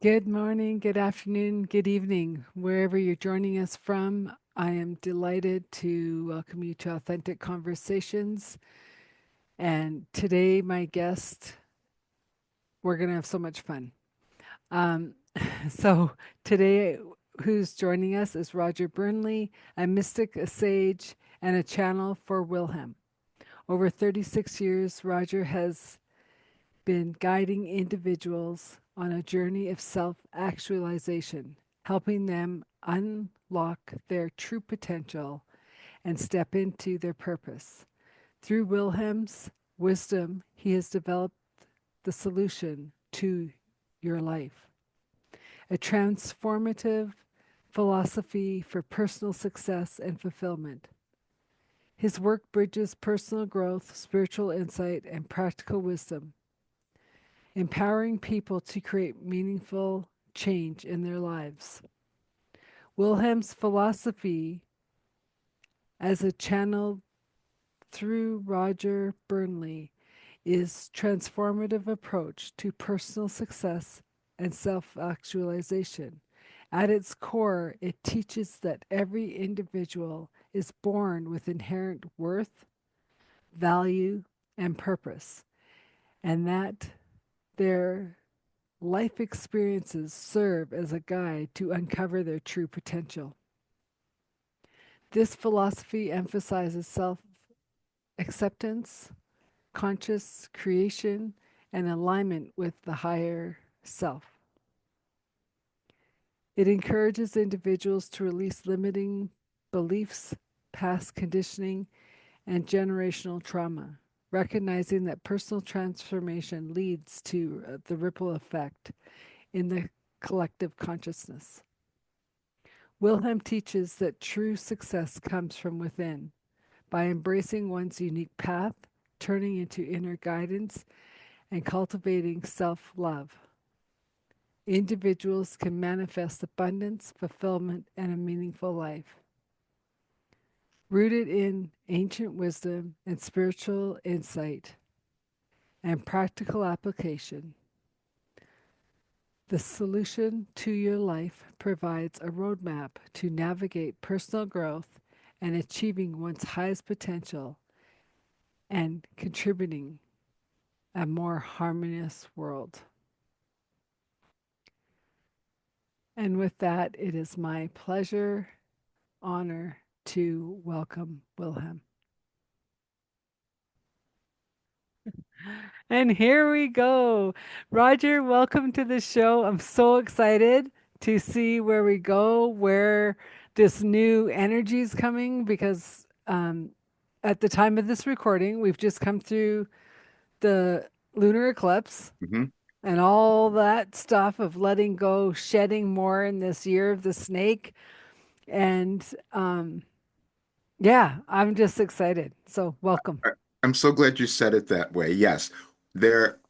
Good morning, good afternoon, good evening, wherever you're joining us from. I am delighted to welcome you to Authentic Conversations. And today, my guest, we're going to have so much fun. Um, so, today, who's joining us is Roger Burnley, a mystic, a sage, and a channel for Wilhelm. Over 36 years, Roger has been guiding individuals on a journey of self actualization, helping them unlock their true potential and step into their purpose. Through Wilhelm's wisdom, he has developed the solution to your life, a transformative philosophy for personal success and fulfillment. His work bridges personal growth, spiritual insight, and practical wisdom, empowering people to create meaningful change in their lives. Wilhelm's philosophy, as a channel through Roger Burnley, is transformative approach to personal success and self-actualization. At its core, it teaches that every individual is born with inherent worth, value, and purpose, and that their life experiences serve as a guide to uncover their true potential. This philosophy emphasizes self acceptance, conscious creation, and alignment with the higher self. It encourages individuals to release limiting beliefs, past conditioning, and generational trauma, recognizing that personal transformation leads to the ripple effect in the collective consciousness. Wilhelm teaches that true success comes from within. By embracing one's unique path, turning into inner guidance, and cultivating self love, individuals can manifest abundance, fulfillment, and a meaningful life. Rooted in ancient wisdom and spiritual insight and practical application, the solution to your life provides a roadmap to navigate personal growth and achieving one's highest potential and contributing a more harmonious world. And with that, it is my pleasure, honor to welcome Wilhelm. And here we go. Roger, welcome to the show. I'm so excited to see where we go, where this new energy is coming, because at the time of this recording, we've just come through the lunar eclipse hmm and all that stuff of letting go, shedding more in this year of the snake. And yeah, I'm just excited. So, welcome. I'm so glad you said it that way. Yes,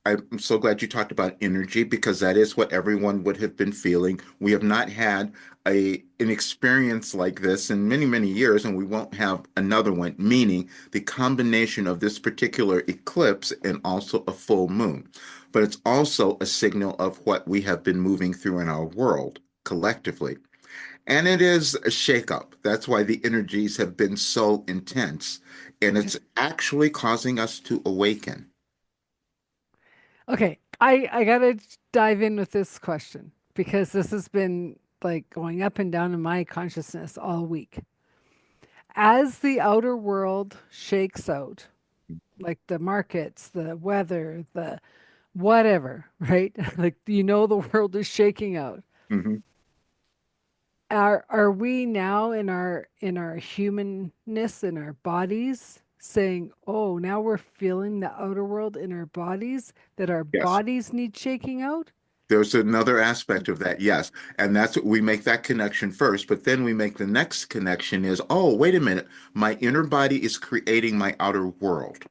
I'm so glad you talked about energy because that is what everyone would have been feeling. We have not had an experience like this in many, many years, and we won't have another one, meaning the combination of this particular eclipse and also a full moon. But it's also a signal of what we have been moving through in our world collectively. And it is a shakeup. That's why the energies have been so intense. And Okay. it's actually causing us to awaken. Okay. I got to dive in with this question because this has been like going up and down in my consciousness all week. As the outer world shakes out, like the markets, the weather, the whatever, right? Like the world is shaking out. hmm Are we now in our humanness in our bodies saying, "Oh, now we're feeling the outer world in our bodies that our Yes. bodies need shaking out?" There's another aspect of that, yes. And that's what we make that connection first, but then we make the next connection is, oh, wait a minute, my inner body is creating my outer world.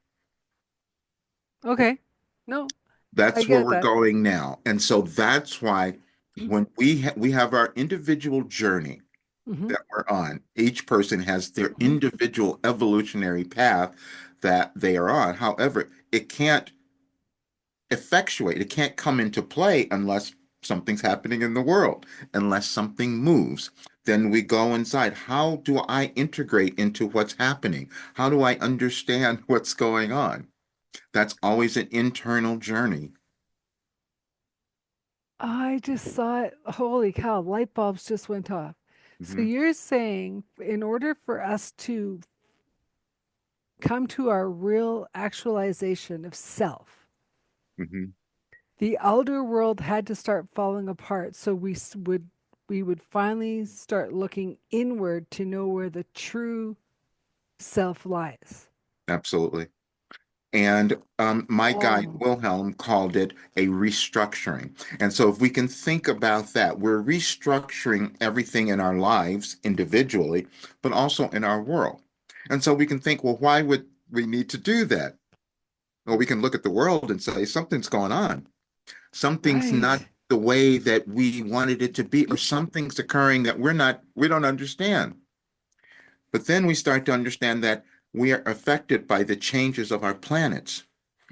Okay. No, I That's where get we're that. going now. And so that's why when we have our individual journey Mm-hmm. that we're on. Each person has their Hmm. individual evolutionary path that they are on. However, it can't effectuate, it can't come into play unless something's happening in the world unless something moves. Then we go inside. How do I integrate into what's happening? How do I understand what's going on? That's always an internal journey. I just saw it. Holy cow, light bulbs just went off. So Hmm. you're saying in order for us to come to our real actualization of self, Hmm. the outer world had to start falling apart so we would finally start looking inward to know where the true self lies. Absolutely. And my guy, Oh, Wilhelm, called it a restructuring. And so, if we can think about that, we're restructuring everything in our lives individually, but also in our world. And so, we can think, well, why would we need to do that? Well, we can look at the world and say, something's going on. Something's not right. the way that we wanted it to be, or something's occurring that we don't understand. But then we start to understand that we are affected by the changes of our planets,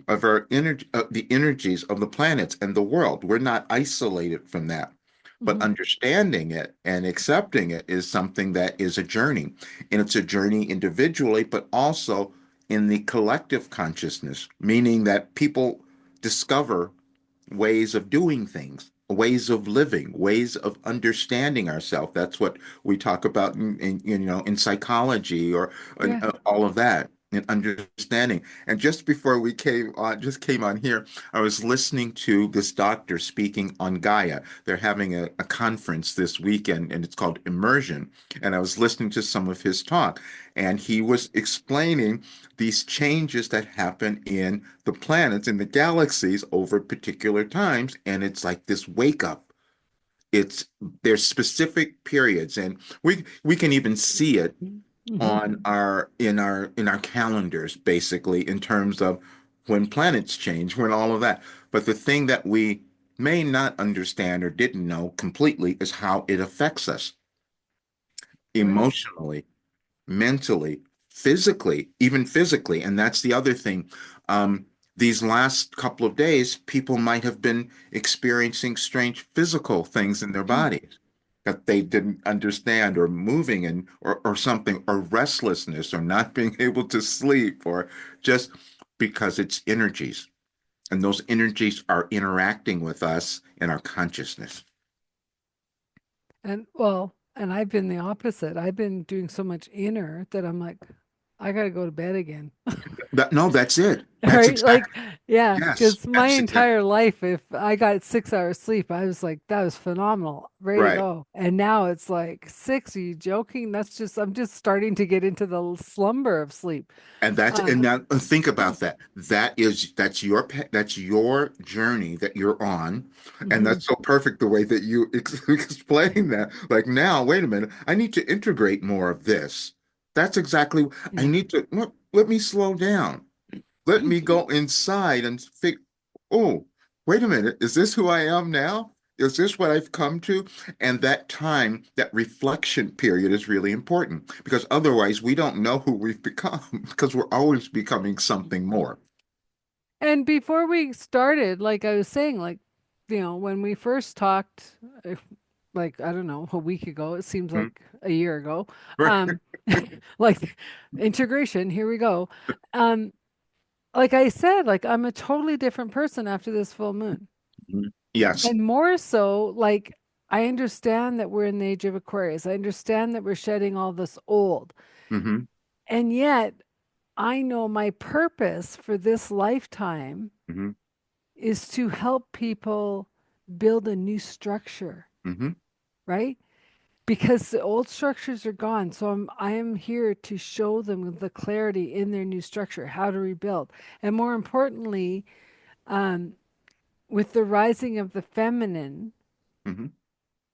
of our energy, the energies of the planets and the world. We're not isolated from that. But Mhm. understanding it and accepting it is something that is a journey. And it's a journey individually, but also in the collective consciousness, meaning that people discover ways of doing things, ways of living, ways of understanding ourselves. That's what we talk about in psychology or Yeah. all of that. And understanding. And just before we came on here, I was listening to this doctor speaking on Gaia. They're having a conference this weekend, and it's called Immersion. And I was listening to some of his talk, and he was explaining these changes that happen in the planets and the galaxies over particular times. And it's like this wake up. It's there's specific periods, and we can even see it Hmm. on our calendars, basically, in terms of when planets change, when all of that. But the thing that we may not understand or didn't know completely is how it affects us Right. emotionally, mentally, physically, even physically. And that's the other thing. Um, these last couple of days, people might have been experiencing strange physical things in their bodies that they didn't understand, or moving and or something, or restlessness, or not being able to sleep, or just because it's energies. And those energies are interacting with us in our consciousness. And well, and I've been the opposite. I've been doing so much inner that I'm like, I gotta go to bed again. No, that's it. That's Right? exact. Like, yeah, Yes, because my that's exact. entire life, if I got 6 hours sleep, I was like, that was phenomenal, ready to Right. go. And now it's like six. Are you joking? I'm just starting to get into the slumber of sleep. And Um, now think about that. That's your journey that you're on, and mhm. that's so perfect the way that you explain that. Like now, wait a minute, I need to integrate more of this. That's exactly. I Yeah. need to let me slow down. Let me go inside and think, oh, wait a minute, is this who I am now? Is this what I've come to? And that time, that reflection period is really important because otherwise we don't know who we've become because we're always becoming something more. And before we started, like I was saying, like, when we first talked, if, like, I don't know, a week ago, it seems Mhm. like a year ago, Right. um, like integration, here we go. Um, like I said, like I'm a totally different person after this full moon. Mhm. Yes. And more so, like, I understand that we're in the age of Aquarius. I understand that we're shedding all this old. Hmm. And yet, I know my purpose for this lifetime Hmm. is to help people build a new structure, Hmm. right? Because the old structures are gone. So I am here to show them the clarity in their new structure, how to rebuild. And more importantly, um, with the rising of the feminine, Hmm.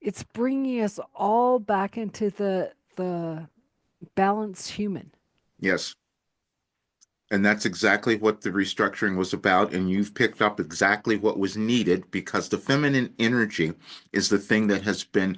it's bringing us all back into the balanced human. Yes. And that's exactly what the restructuring was about. And you've picked up exactly what was needed because the feminine energy is the thing that has been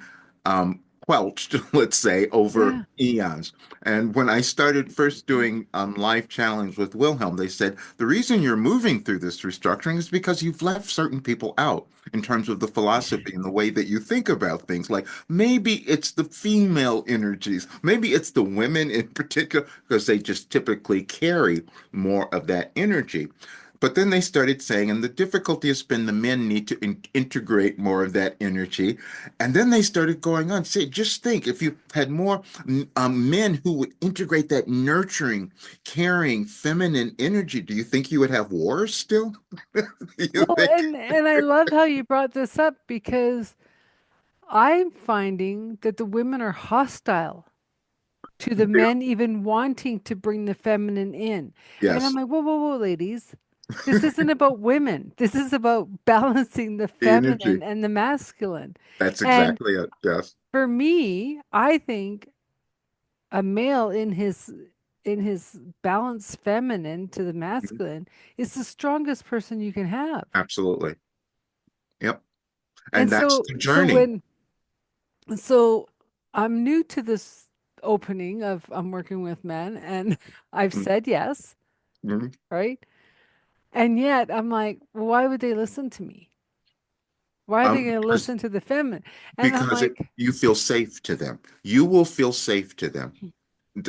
squelched, let's say, over Yeah. eons. And when I started first doing Life Challenge with Wilhelm, they said the reason you're moving through this restructuring is because you've left certain people out in terms of the philosophy and the way that you think about things. Like maybe it's the female energies, maybe it's the women in particular, because they just typically carry more of that energy. But then they started saying, and the difficulty has been the men need to integrate more of that energy. And then they started going on, say, just think if you had more men who would integrate that nurturing, caring, feminine energy, do you think you would have wars still? Do you Well, think? and I love how you brought this up because I'm finding that the women are hostile to the men even wanting to bring the feminine in. And I'm Yes, like, whoa, whoa, whoa, ladies. This isn't about women. This is about balancing the the energy. feminine and the masculine. That's And exactly it. Yes. for me, I think a male in his balanced feminine to the Mhm. masculine is the strongest person you can have. Absolutely. Yep. And And that's so the so journey. when so I'm new to this opening of I'm working with men and I've said yes, Mhm. right? And yet I'm like, well, why would they listen to me? Why are they going to Because listen to the feminine? And I'm because like, you feel safe to them. You will feel safe to them.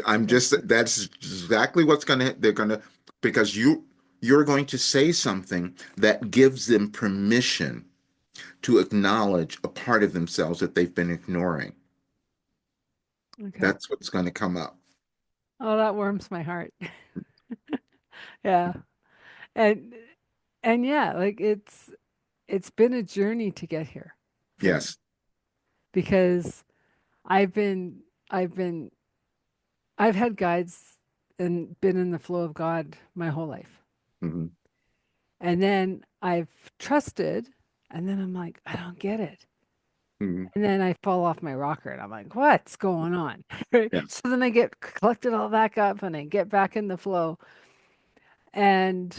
I'm okay, just that's exactly what's gonna they're gonna because you're going to say something that gives them permission to acknowledge a part of themselves that they've been ignoring. okay. That's what's going to come up. Oh, that warms my heart. Yeah. And and yeah, like it's been a journey to get here for me Yes. because I've been I've been I've had guides and been in the flow of God my whole life. Hmm. And then I've trusted and then I'm like, I don't get it. Hmm. And then I fall off my rocker and I'm like, what's going on? Right? Yes. So then I get collected all back up and I get back in the flow. And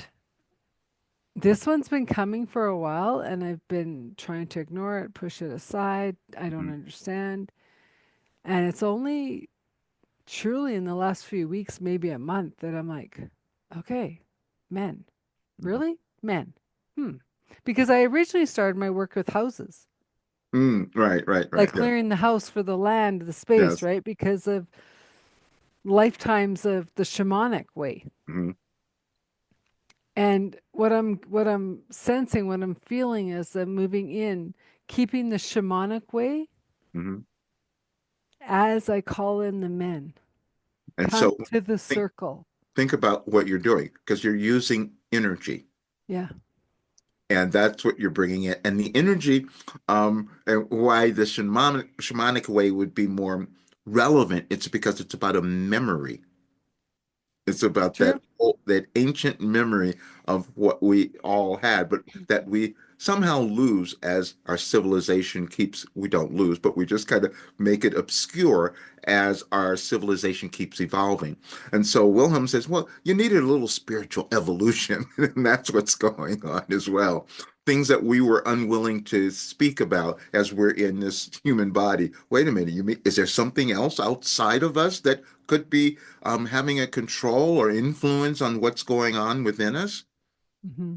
this one's been coming for a while and I've been trying to ignore it, push it aside. I don't Hmm. understand. And it's only truly in the last few weeks, maybe a month, that I'm like, okay, men. Really? Men. Hmm. Because I originally started my work with houses, Right, right, like right. Yeah. clearing the house for the land, the space, Yes. right? Because of lifetimes of the shamanic way. Hmm. And what I'm sensing, what I'm feeling is I'm moving in, keeping the shamanic way Hmm. as I call in the men. And Come so to the think circle. think about what you're doing because you're using energy. Yeah, And that's what you're bringing in. And the energy, and why the shamanic way would be more relevant, it's because it's about a memory. It's about true. that ancient memory of what we all had, but that we somehow lose as our civilization keeps, we don't lose, but we just kind of make it obscure as our civilization keeps evolving. And so Wilhelm says, well, you needed a little spiritual evolution, and that's what's going on as well. Things that we were unwilling to speak about as we're in this human body. Wait a minute, you mean, is there something else outside of us that could be having a control or influence on what's going on within us? Hmm.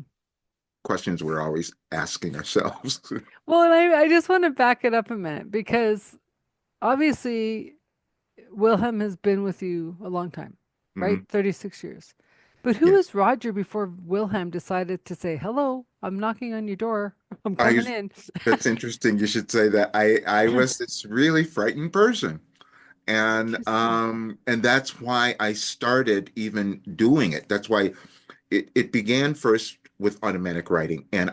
Questions we're always asking ourselves. Well, and I just want to back it up a minute because obviously Wilhelm has been with you a long time, right? Mhm. 36 years. But who Yeah. was Roger before Wilhelm decided to say, hello, I'm knocking on your door. I'm I, coming in. that's interesting. You should say that. I was this really frightened person. Interesting. And that's why I started even doing it. That's why it began first with automatic writing. And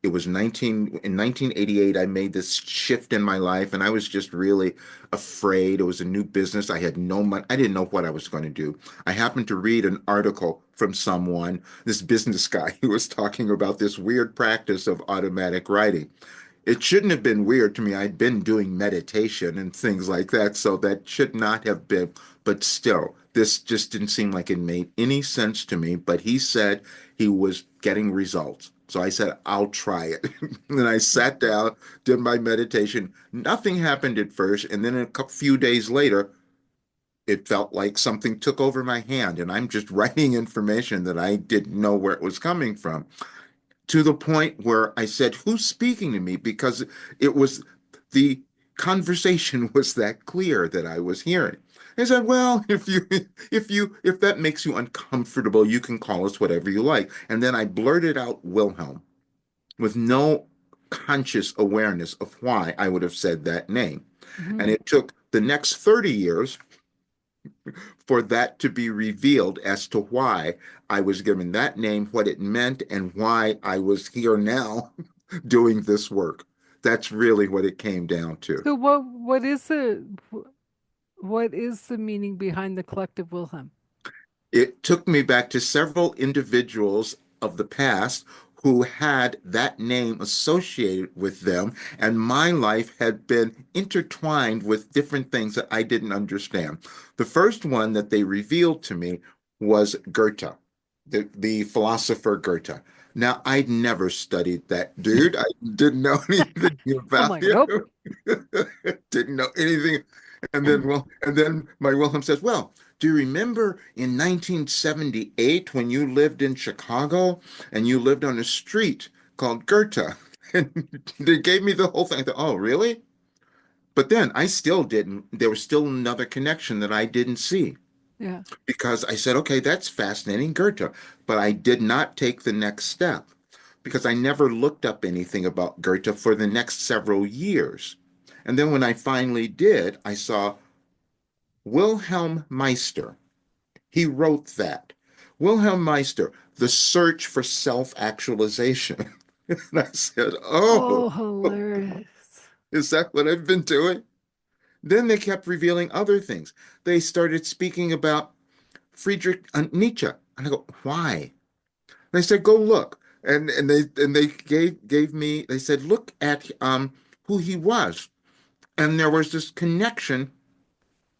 it was in 1988, I made this shift in my life and I was just really afraid. It was a new business. I had no money. I didn't know what I was going to do. I happened to read an article from someone, this business guy, who was talking about this weird practice of automatic writing. It shouldn't have been weird to me. I'd been doing meditation and things like that, so that should not have been. But still, this just didn't seem like it made any sense to me. But he said he was getting results. So I said, I'll try it. And I sat down, did my meditation. Nothing happened at first. And then a couple few days later, it felt like something took over my hand. And I'm just writing information that I didn't know where it was coming from, to the point where I said, "Who's speaking to me?" Because it was the conversation was that clear that I was hearing. I said, "Well, if that makes you uncomfortable, you can call us whatever you like." And then I blurted out Wilhelm with no conscious awareness of why I would have said that name. Hmm. And it took the next 30 years for that to be revealed as to why I was given that name, what it meant, and why I was here now doing this work. That's really what it came down to. So what is the meaning behind the collective Wilhelm? It took me back to several individuals of the past who had that name associated with them, and my life had been intertwined with different things that I didn't understand. The first one that they revealed to me was Goethe, the philosopher Goethe. Now, I'd never studied that dude. I didn't know anything I'm about like, him. nope. Didn't know anything. And then my Wilhelm says, "Well, do you remember in 1978 when you lived in Chicago and you lived on a street called Goethe?" And they gave me the whole thing. I thought, "Oh, really?" But then I still didn't, there was still another connection that I didn't see, Yeah. because I said, "Okay, that's fascinating, Goethe." But I did not take the next step because I never looked up anything about Goethe for the next several years. And then when I finally did, I saw Wilhelm Meister. He wrote that. Wilhelm Meister, The Search for Self-Actualization. And I said, "Oh, Oh, hilarious. is that what I've been doing?" Then they kept revealing other things. They started speaking about Friedrich Nietzsche. And I go, "Why?" They said, "Go look." And they gave me, they said, "Look at who he was." And there was this connection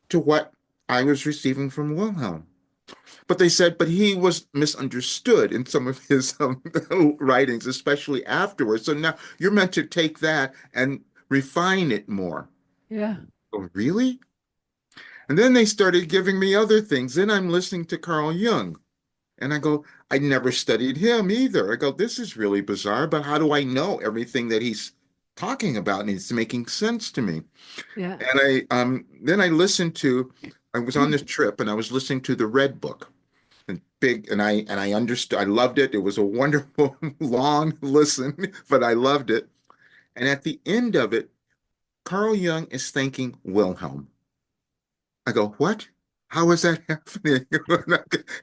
to what I was receiving from Wilhelm. But they said, but he was misunderstood in some of his writings, especially afterwards. So now you're meant to take that and refine it more. Yeah. Oh, really? And then they started giving me other things. Then I'm listening to Carl Jung. And I go, I never studied him either. I go, this is really bizarre, but how do I know everything that he's talking about? And it's making sense to me. Yeah. And I was on this trip and I was listening to the Red Book. And big, and I understood, I loved it. It was a wonderful long listen, but I loved it. And at the end of it, Carl Jung is thanking Wilhelm. I go, "What? How is that happening?"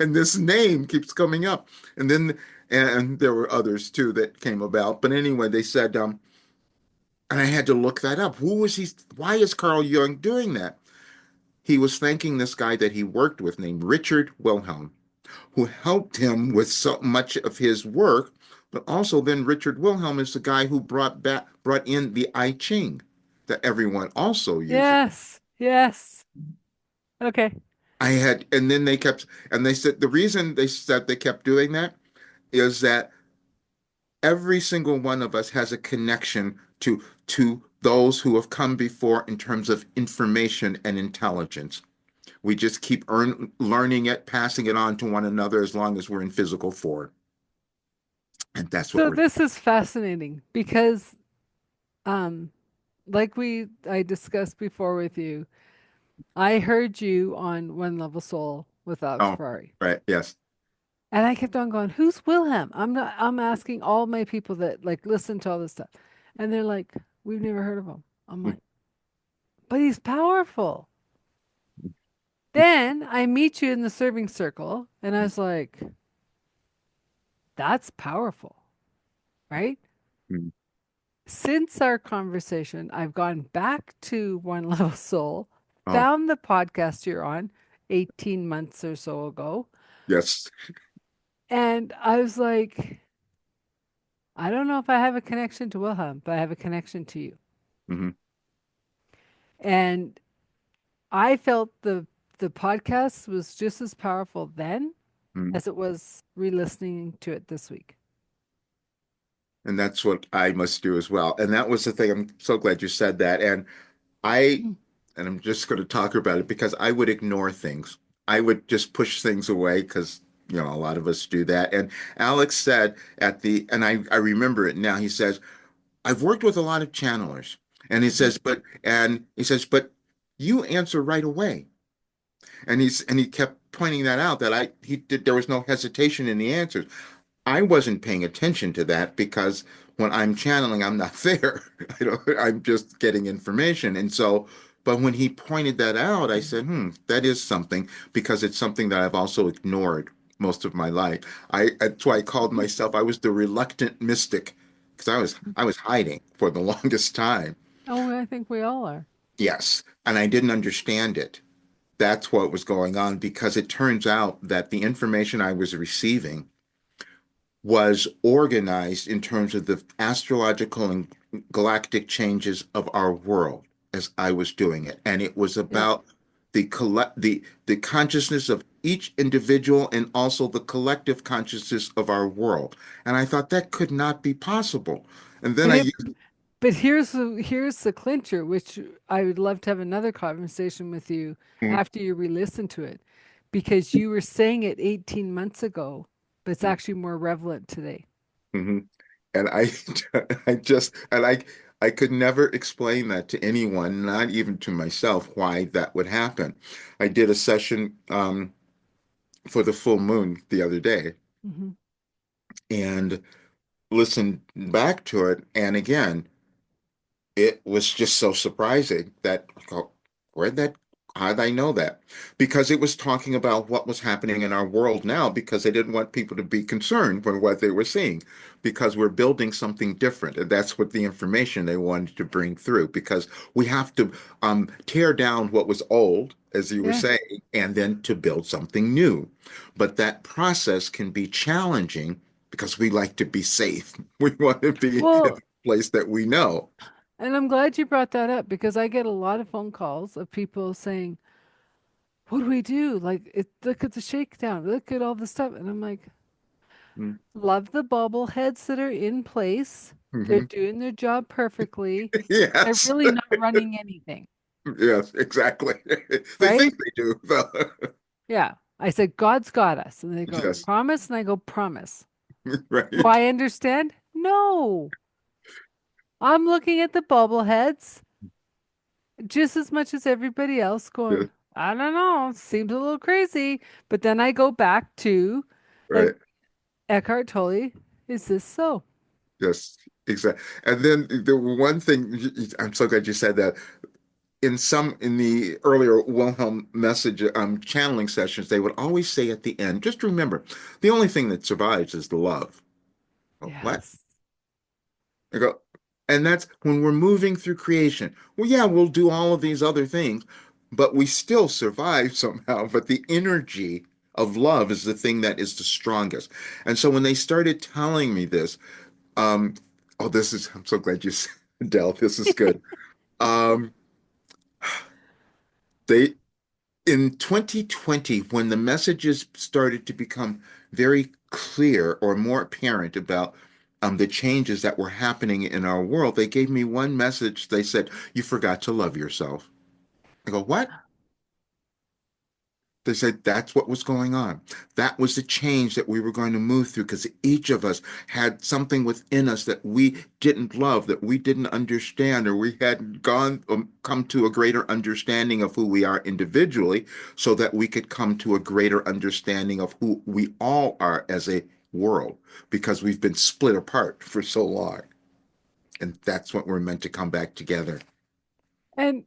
And this name keeps coming up. And then, and there were others too that came about. But anyway, they said, and I had to look that up. Who was he? Why is Carl Jung doing that? He was thanking this guy that he worked with named Richard Wilhelm, who helped him with so much of his work. But also then Richard Wilhelm is the guy who brought in the I Ching that everyone also uses. Yes. Yes. Okay. And then they said the reason they said they kept doing that is that every single one of us has a connection to those who have come before in terms of information and intelligence. We just keep learning it, passing it on to one another as long as we're in physical form. And that's what So we're this is fascinating because um like I discussed before with you, I heard you on One Level Soul with Alex Oh, Ferrari. right. Yes. And I kept on going, who's Wilhelm? I'm asking all my people that like listen to all this stuff. And they're like, we've never heard of him. I'm like, but he's powerful. Then I meet you in the serving circle, and I was like, that's powerful, right? Since our conversation, I've gone back to One Level Soul, Oh, found the podcast you're on 18 months or so ago, yes. and I was like, I don't know if I have a connection to Wilhelm, but I have a connection to you. Hmm. And I felt the podcast was just as powerful then Hmm. as it was re-listening to it this week. And that's what I must do as well. And that was the thing. I'm so glad you said that. I, Mm. and I'm just going to talk about it because I would ignore things. I would just push things away because, a lot of us do that. And Alex said and I remember it now, he says, I've worked with a lot of channelers. Mhm. And he says, but you answer right away. And he kept pointing that out that there was no hesitation in the answers. I wasn't paying attention to that because when I'm channeling, I'm not there. I'm just getting information. But when he pointed that out, I said, that is something because it's something that I've also ignored most of my life. That's why I called myself, I was the reluctant mystic because I was hiding for the longest time. Oh, I think we all are. Yes. And I didn't understand it. That's what was going on because it turns out that the information I was receiving was organized in terms of the astrological and galactic changes of our world as I was doing it. And it was Yeah. about the consciousness of each individual and also the collective consciousness of our world. And I thought that could not be possible. And then And I it, used but here's the clincher, which I would love to have another conversation with you Mhm, after you re-listen to it, because you were saying it 18 months ago, but it's actually more relevant today. mhm. And I could never explain that to anyone, not even to myself, why that would happen. I did a session for the full moon the other day Hmm. and listened back to it. And again, it was just so surprising that I go, where'd that, how did I know that? Because it was talking about what was happening in our world now, because they didn't want people to be concerned with what they were seeing, because we're building something different. And that's what the information they wanted to bring through, because we have to tear down what was old, as you were Yeah. saying, and then to build something new. But that process can be challenging because we like to be safe. We want to be in Well, a place that we know. and I'm glad you brought that up because I get a lot of phone calls of people saying, "What do we do? Like, look at the shakedown, look at all the stuff," and I'm like, "Love the bobbleheads that are in place. They're Mm-hmm. doing their job perfectly. They're Yes. really not running anything, Yes, exactly. They right?" think they do, though. Yeah. I said, "God's got us," and they go, Yes, "Promise," and I go, "Promise." Do right. I understand? No. I'm looking at the bobbleheads just as much as everybody else Yes, going, I don't know, seems a little crazy. But then I go back to like right. Eckhart Tolle, is this so? Yes, exactly. And then the one thing, I'm so glad you said that. In the earlier Wilhelm message channeling sessions, they would always say at the end, just remember, the only thing that survives is the love. Oh, what? Yes. I go, and that's when we're moving through creation. Well, yeah, we'll do all of these other things, but we still survive somehow. But the energy of love is the thing that is the strongest. And so when they started telling me this, um, oh, I'm so glad you said, Del, this is good. Um, they, in 2020, when the messages started to become very clear or more apparent about the changes that were happening in our world, they gave me one message. They said, "You forgot to love yourself." I go, "What?" They said that's what was going on. That was the change that we were going to move through because each of us had something within us that we didn't love, that we didn't understand, or we hadn't come to a greater understanding of who we are individually, so that we could come to a greater understanding of who we all are as a world, because we've been split apart for so long. And that's what we're meant to come back together. And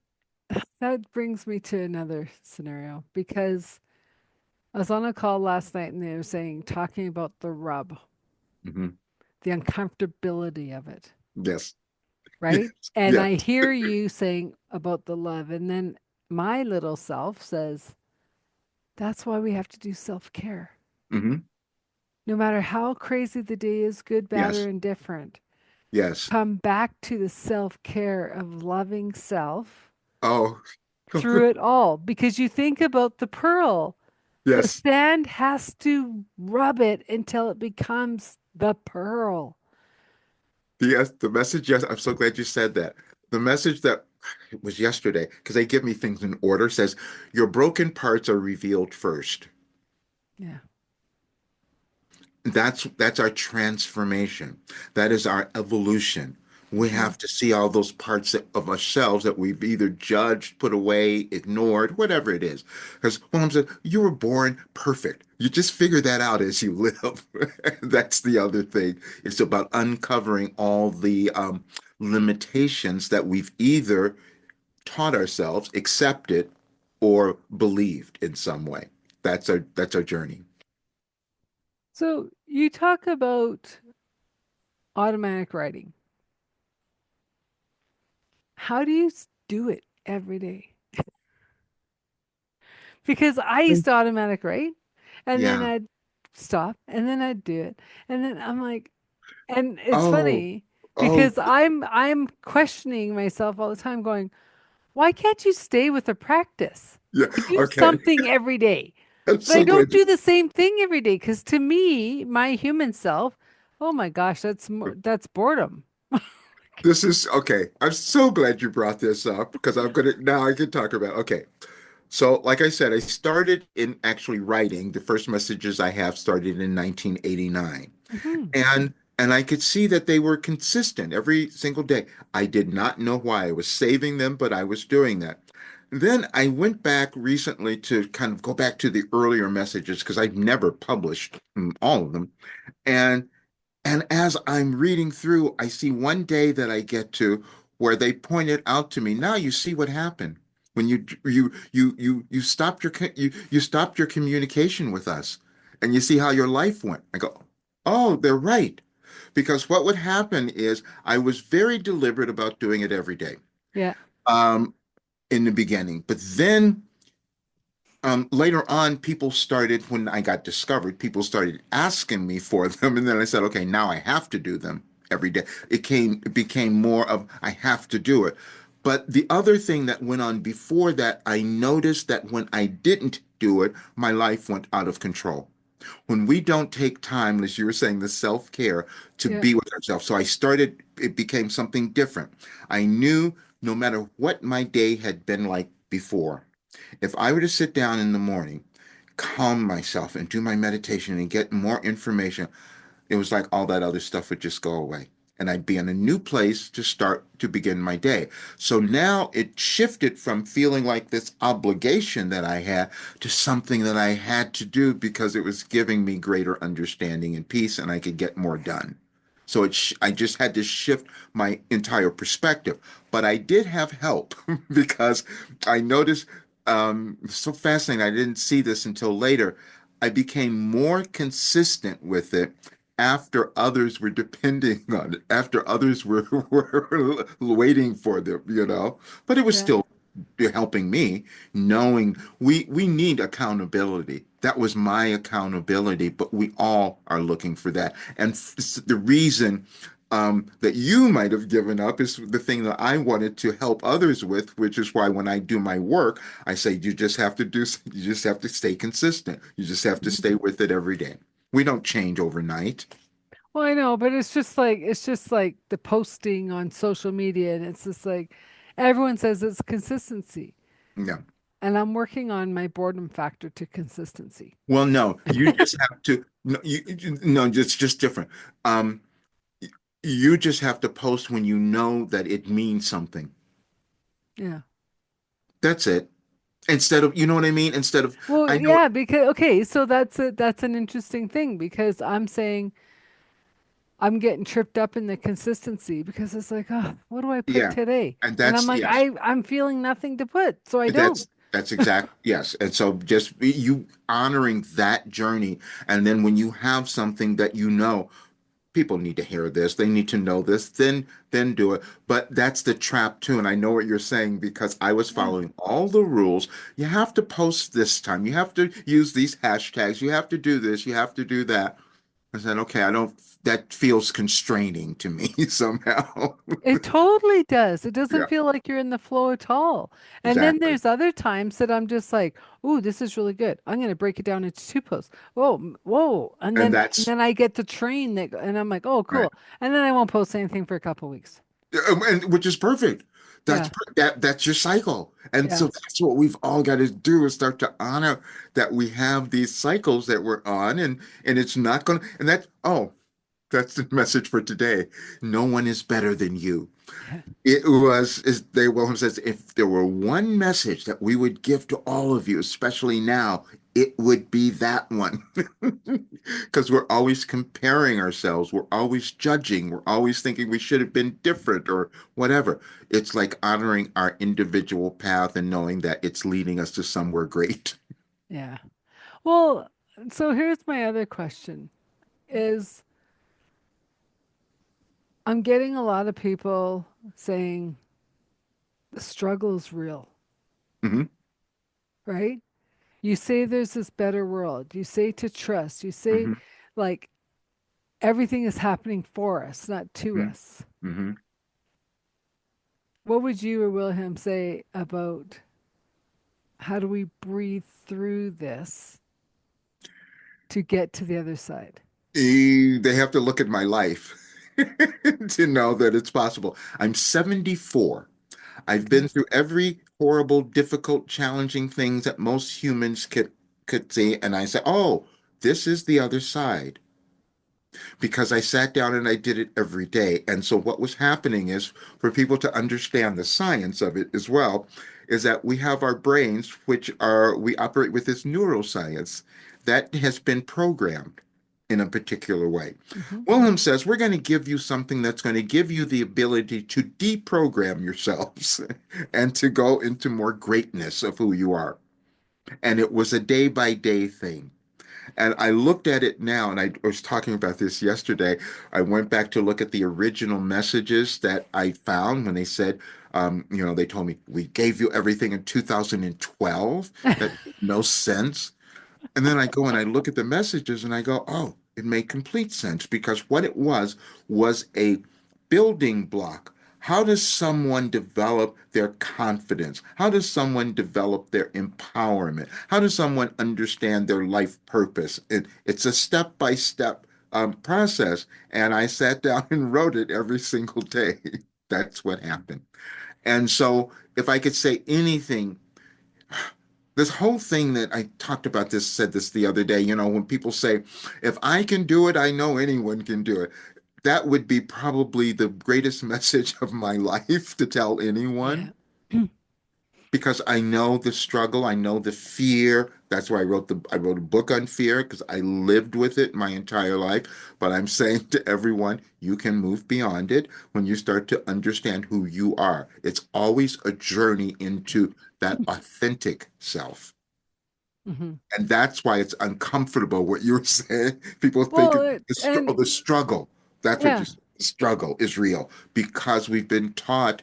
that brings me to another scenario because I was on a call last night and they were saying, talking about the rub, Hmm. the uncomfortability of it, Yes. Yes. right? And Yes. I hear you saying about the love. And then my little self says, that's why we have to do self care. Hmm. No matter how crazy the day is, good, bad, or Yes. indifferent, Yes. come back to the self care of loving self Oh, through it all. Because you think about the pearl, the yes. sand has to rub it until it becomes the pearl. Yes, the message, yes, I'm so glad you said that. The message that it was yesterday, because they give me things in order, says your broken parts are revealed first. Yeah. That's our transformation. That is our evolution. We Hmm. have to see all those parts of ourselves that we've either judged, put away, ignored, whatever it is. Because Mom said, you were born perfect. You just figure that out as you live. That's the other thing. It's about uncovering all the limitations that we've either taught ourselves, accepted, or believed in some way. That's our journey. So you talk about automatic writing. How do you do it every day? Because I used to automatic write and then Yeah. I'd stop and then I'd do it. And then I'm like, and it's Oh, funny oh, because I'm questioning myself all the time going, why can't you stay with the practice? yeah. I do Okay. something every day, I'm but I so don't glad do the same thing every day because to me, my human self, oh my gosh, that's boredom. this is okay. I'm so glad you brought this up because I'm gonna now I can talk about okay. So, like I said, I started in actually writing. The first messages I have started in 1989. Hmm. And I could see that they were consistent every single day. I did not know why I was saving them, but I was doing that. Then I went back recently to kind of go back to the earlier messages because I've never published all of them. And And as I'm reading through, I see one day that I get to where they point it out to me. Now you see what happened when you stopped you stopped your communication with us, and you see how your life went. I go, oh, they're right, because what would happen is I was very deliberate about doing it every day Yeah. um, in the beginning, but then later on, people started, when I got discovered, people started asking me for them. And then I said, okay, now I have to do them every day. It became more of, I have to do it. But the other thing that went on before that, I noticed that when I didn't do it, my life went out of control. When we don't take time, as you were saying, the self-care to Yeah. be with ourselves. So I started, it became something different. I knew no matter what my day had been like before, if I were to sit down in the morning, calm myself and do my meditation and get more information, it was like all that other stuff would just go away. And I'd be in a new place to start to begin my day. So now it shifted from feeling like this obligation that I had to something that I had to do because it was giving me greater understanding and peace and I could get more done. So I just had to shift my entire perspective. But I did have help because I noticed so fascinating. I didn't see this until later. I became more consistent with it after others were depending on it, after others were waiting for them. But it was Yeah. still helping me, knowing we need accountability. That was my accountability, but we all are looking for that. And the reason that you might have given up is the thing that I wanted to help others with, which is why when I do my work, I say you just have to stay consistent. You just have to stay with it every day. We don't change overnight. Well, I know, but it's just like the posting on social media, and it's just like everyone says it's consistency, Yeah. and I'm working on my boredom factor to consistency. Well, no, you just have to. No, no, it's just different. Um, you just have to post when you know that it means something. Yeah. That's it. Instead of, you know what I mean? Instead of, Well, I know, yeah, because okay, so that's an interesting thing because I'm saying I'm getting tripped up in the consistency because it's like, oh, what do I put yeah, today? and And I'm that's like, yes, I'm feeling nothing to put, so I don't. that's exact yes. And so just you honoring that journey, and then when you have something that you know people need to hear this, they need to know this, then do it. But that's the trap too, and I know what you're saying because I was Yeah. following all the rules. You have to post this time. You have to use these hashtags. You have to do this. You have to do that. I said, okay, I don't, that feels constraining to me somehow. It totally does. It Yeah, doesn't feel like you're in the flow at all. And then exactly. there's other times that I'm just like, "Ooh, this is really good. I'm going to break it down into two posts." Whoa, whoa. And And then that's I get the train and I'm like, "Oh, right. cool." And then I won't post anything for a couple weeks. And which is perfect. Yeah. That's your cycle. And so Yeah. that's what we've all got to do is start to honor that we have these cycles that we're on and it's not going to and that oh, that's the message for today. No one is better than you. Yeah. It was, as Dave Wilhelm says, if there were one message that we would give to all of you, especially now, it would be that one. Because we're always comparing ourselves, we're always judging, we're always thinking we should have been different or whatever. It's like honoring our individual path and knowing that it's leading us to somewhere great. Yeah. Well, so here's my other question is I'm getting a lot of people saying the struggle is real, Hmm. right? You say there's this better world. You say to trust. You say Hmm. like everything is happening for us, not to Hmm. us. Hmm. What would you or Wilhelm say about how do we breathe through this to get to the other side? They have to look at my life to know that it's possible. I'm 74. I've Okay. been through every horrible, difficult, challenging things that most humans could see, and I say, "Oh, this is the other side." Because I sat down and I did it every day. And so what was happening is for people to understand the science of it as well, is that we have our brains, which are we operate with this neuroscience that has been programmed in a particular way. Hmm. Wilhelm says we're going to give you something that's going to give you the ability to deprogram yourselves and to go into more greatness of who you are. And it was a day by day thing. And I looked at it now, and I was talking about this yesterday. I went back to look at the original messages that I found when they said, they told me we gave you everything in 2012. That made no sense. And then I go and I look at the messages and I go, oh, it made complete sense because what it was a building block. How does someone develop their confidence? How does someone develop their empowerment? How does someone understand their life purpose? It's a step by step process. And I sat down and wrote it every single day. That's what happened. And so, if I could say anything, this whole thing that I talked about this, said this the other day, when people say, if I can do it, I know anyone can do it. That would be probably the greatest message of my life to tell anyone Yeah. because I know the struggle, I know the fear. That's why I wrote a book on fear because I lived with it my entire life. But I'm saying to everyone, you can move beyond it when you start to understand who you are. It's always a journey into that authentic self. Hmm. And that's why it's uncomfortable what you were saying. People think Well, it's the struggle. That's what yeah. you said. The struggle is real because we've been taught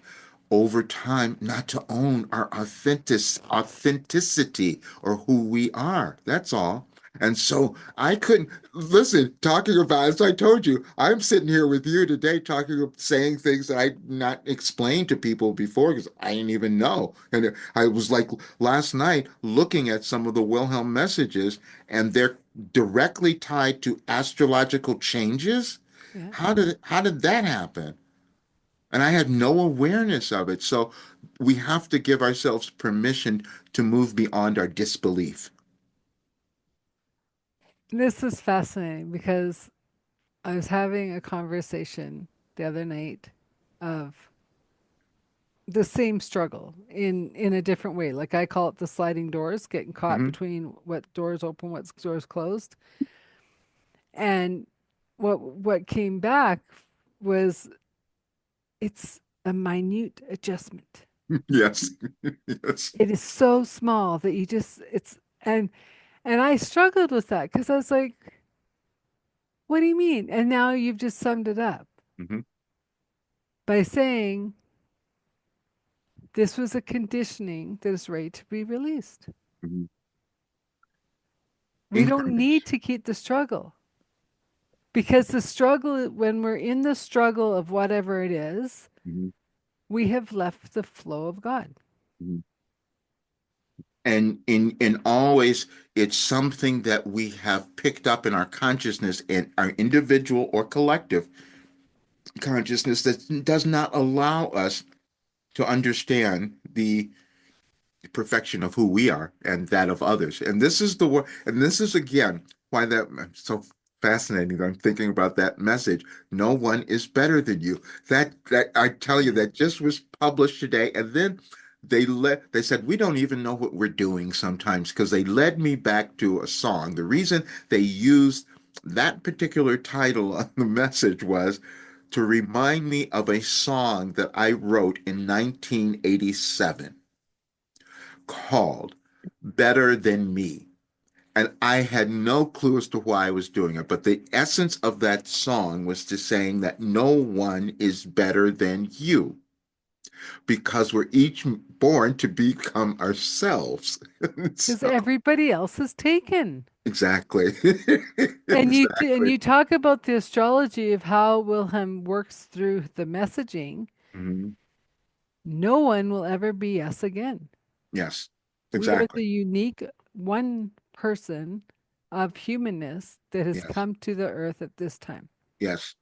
over time not to own our authenticity or who we are. That's all. And so I couldn't listen talking about, as I told you, I'm sitting here with you today saying things that I not explained to people before because I didn't even know. And I was like last night looking at some of the Wilhelm messages, and they're directly tied to astrological changes. Yeah. How did that happen? And I had no awareness of it. So we have to give ourselves permission to move beyond our disbelief. This is fascinating because I was having a conversation the other night of the same struggle in a different way. Like I call it the sliding doors, getting caught Hmm. between what doors open, what doors closed. And what came back was it's a minute adjustment. Yes. Yes. It is so small that you just it's and I struggled with that because I was like, what do you mean? And now you've just summed it up Hmm. by saying this was a conditioning that is ready to be released. Hmm. We don't Increments. need to keep the struggle. Because the struggle, when we're in the struggle of whatever it is, Mhm, we have left the flow of God. mhm. And in always, it's something that we have picked up in our consciousness, in our individual or collective consciousness, that does not allow us to understand the perfection of who we are and that of others. And this is and this is again why that so fascinating. I'm thinking about that message. No one is better than you. That I tell you, that just was published today, and then they said we don't even know what we're doing sometimes, because they led me back to a song. The reason they used that particular title on the message was to remind me of a song that I wrote in 1987 called Better Than Me. And I had no clue as to why I was doing it. But the essence of that song was to saying that no one is better than you, because we're each born to become ourselves. Because So, everybody else is taken. exactly. And Exactly. you talk about the astrology of how Wilhelm works through the messaging. Mhm. No one will ever be us again. Yes, We are exactly. the unique one person of humanness that has Yes, come to the earth at this time. yes.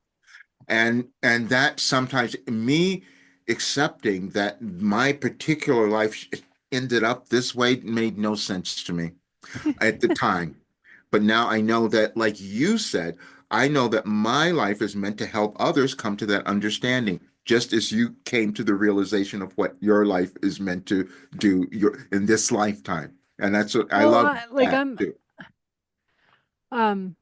And that sometimes me accepting that my particular life ended up this way made no sense to me at the time. But now I know that, like you said, I know that my life is meant to help others come to that understanding, just as you came to the realization of what your life is meant to do in this lifetime. And that's what I Well, love like that too. um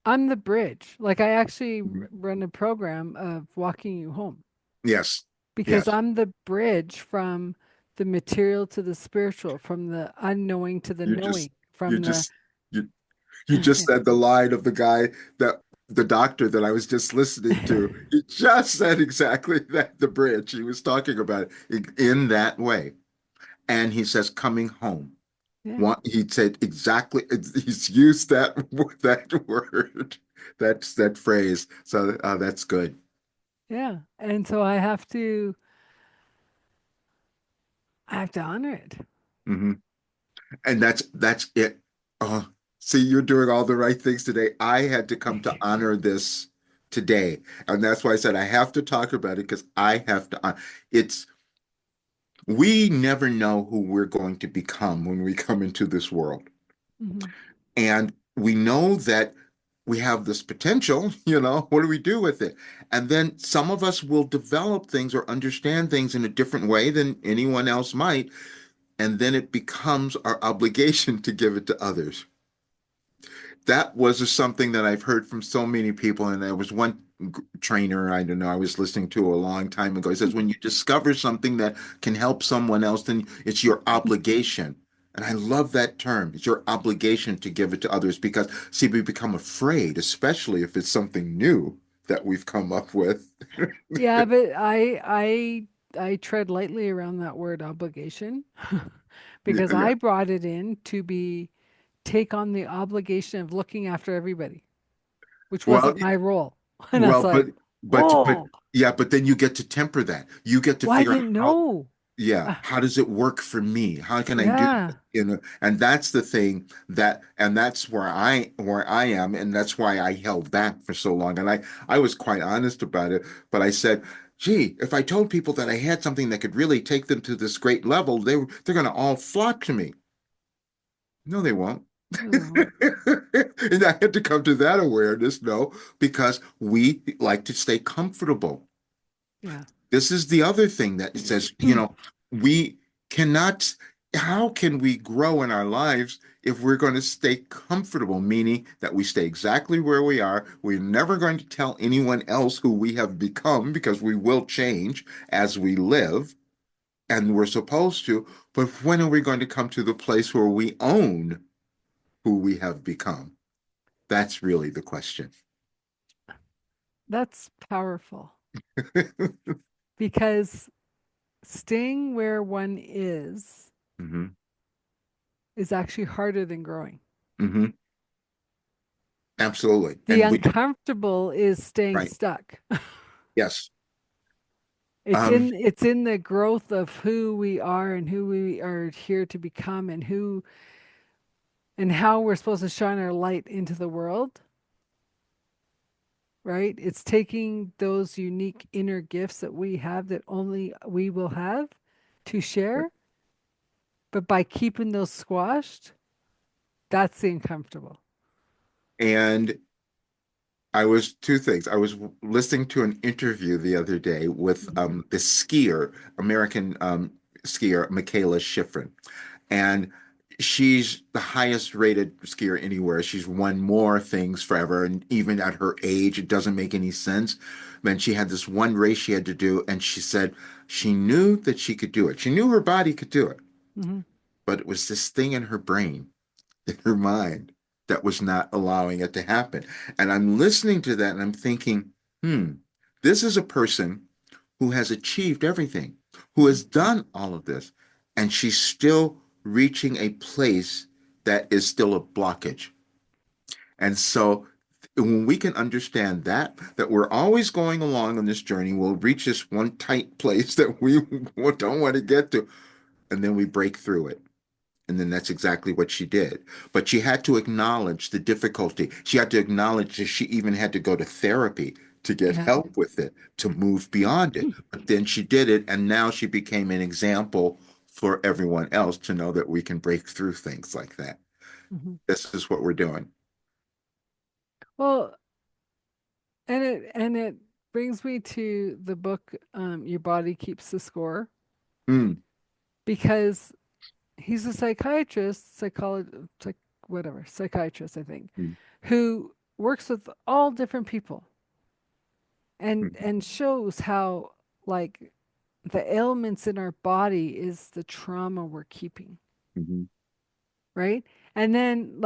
I'm the bridge. Like I actually Mhm. run a program of walking you home Yes, because yes. I'm the bridge from the material to the spiritual, from the unknowing to the You knowing, just you from the just you you just said the line of the guy, that the doctor that I was just listening to. He just said exactly that, the bridge. He was talking about it in that way. And he says, coming home. yeah, He said exactly, he's used that word, that phrase. So that's good. yeah. And so I have to honor it. Hmm. And that's it. Oh, see, you're doing all the right things today. I had to come to honor this today. And that's why I said I have to talk about it, because I have to. It's We never know who we're going to become when we come into this world. Mhm. And we know that we have this potential, what do we do with it? And then some of us will develop things or understand things in a different way than anyone else might. And then it becomes our obligation to give it to others. That was something that I've heard from so many people. And there was one trainer, I don't know, I was listening to a long time ago. He says, when you discover something that can help someone else, then it's your obligation. And I love that term. It's your obligation to give it to others, because, see, we become afraid, especially if it's something new that we've come up with. Yeah, but I tread lightly around that word obligation because Yeah. I brought it in to be take on the obligation of looking after everybody, which Well, wasn't my role. And I was well, like, but oh, yeah, but then you get to temper that. You get to well, I figure out didn't how. know. Yeah, Ah, how does it work for me? How can I do yeah. it? And that's the thing, and that's where I am, and that's why I held back for so long. And I was quite honest about it, but I said, gee, if I told people that I had something that could really take them to this great level, they're going to all flock to me. No, they won't. Oh, And I had to come to that awareness, no, because we like to stay comfortable. yeah. This is the other thing that says, we cannot, how can we grow in our lives if we're going to stay comfortable, meaning that we stay exactly where we are? We're never going to tell anyone else who we have become, because we will change as we live, and we're supposed to. But when are we going to come to the place where we own who we have become? That's really the question. That's powerful because staying where one Hmm. is actually harder than growing. Hmm. Absolutely. The And we, uncomfortable is staying right. stuck. Yes. It's Um, in the growth of who we are and who we are here to become and who and how we're supposed to shine our light into the world, right? It's taking those unique inner gifts that we have that only we will have to share, but by keeping those squashed, that's the uncomfortable. and I was two things. I was listening to an interview the other day with Mhm. the skier, American skier, Michaela Schifrin. And she's the highest rated skier anywhere. She's won more things forever. And even at her age, it doesn't make any sense. Then she had this one race she had to do, and she said she knew that she could do it. She knew her body could do it, Mhm. but it was this thing in her brain, in her mind, that was not allowing it to happen. And I'm listening to that and I'm thinking, hmm, this is a person who has achieved everything, who Mhm. has done all of this, and she's still reaching a place that is still a blockage. And so when we can understand that we're always going along on this journey, we'll reach this one tight place that we don't want to get to, and then we break through it. And then that's exactly what she did. But she had to acknowledge the difficulty. She had to acknowledge that she even had to go to therapy to get Yeah. help with it, to move beyond it. But then she did it, and now she became an example for everyone else to know that we can break through things like that. Mhm. This is what we're doing. Well, and it brings me to the book Your Body Keeps the Score Mm, because he's a psychiatrist, whatever, psychiatrist, I think, mm, who works with all different people mm, and shows how like the ailments in our body is the trauma we're keeping, mhm, right? And then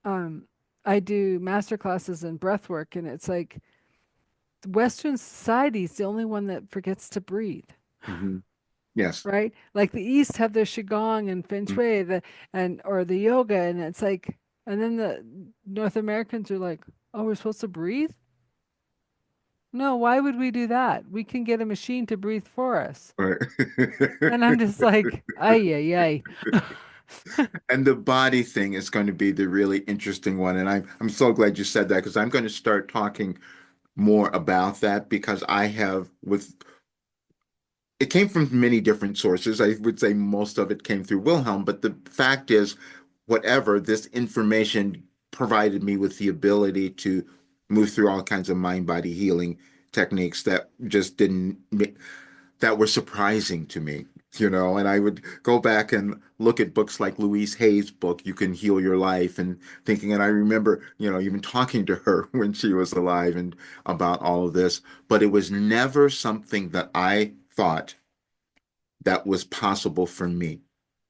um I do master classes in breath work and it's like Western society is the only one that forgets to breathe. mhm. Yes. Right? Like the East have their qigong and feng Mm, shui, and or the yoga, and it's like, and then the North Americans are like, oh, we're supposed to breathe? No, why would we do that? We can get a machine to breathe for us. right. And I'm just like, ay, ay, ay. And the body thing is going to be the really interesting one. And I'm so glad you said that because I'm going to start talking more about that because I have with it came from many different sources. I would say most of it came through Wilhelm, but the fact is, whatever this information provided me with the ability to move through all kinds of mind body healing techniques that just didn't that were surprising to me, and I would go back and look at books like Louise Hay's book, You Can Heal Your Life, and thinking, and I remember, even talking to her when she was alive and about all of this, but it was never something that I thought that was possible for me,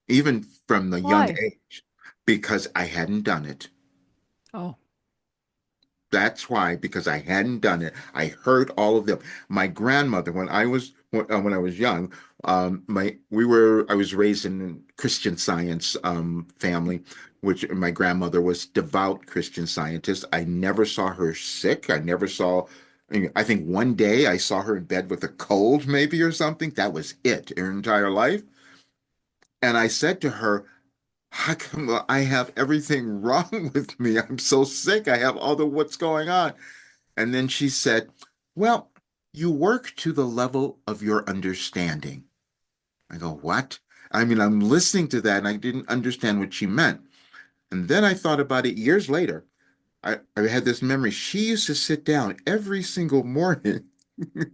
even from the young Why? age, because I hadn't done it. Oh, That's why, because I hadn't done it. I heard all of them. My grandmother, when I was young, my we were I was raised in a Christian Science family, which my grandmother was devout Christian Scientist. I never saw her sick. I think one day I saw her in bed with a cold, maybe or something. That was it, her entire life. And I said to her, how come I have everything wrong with me? I'm so sick. I have all the what's going on. And then she said, well, you work to the level of your understanding. I go, what? I mean, I'm listening to that and I didn't understand what she meant. And then I thought about it years later. I had this memory. She used to sit down every single morning.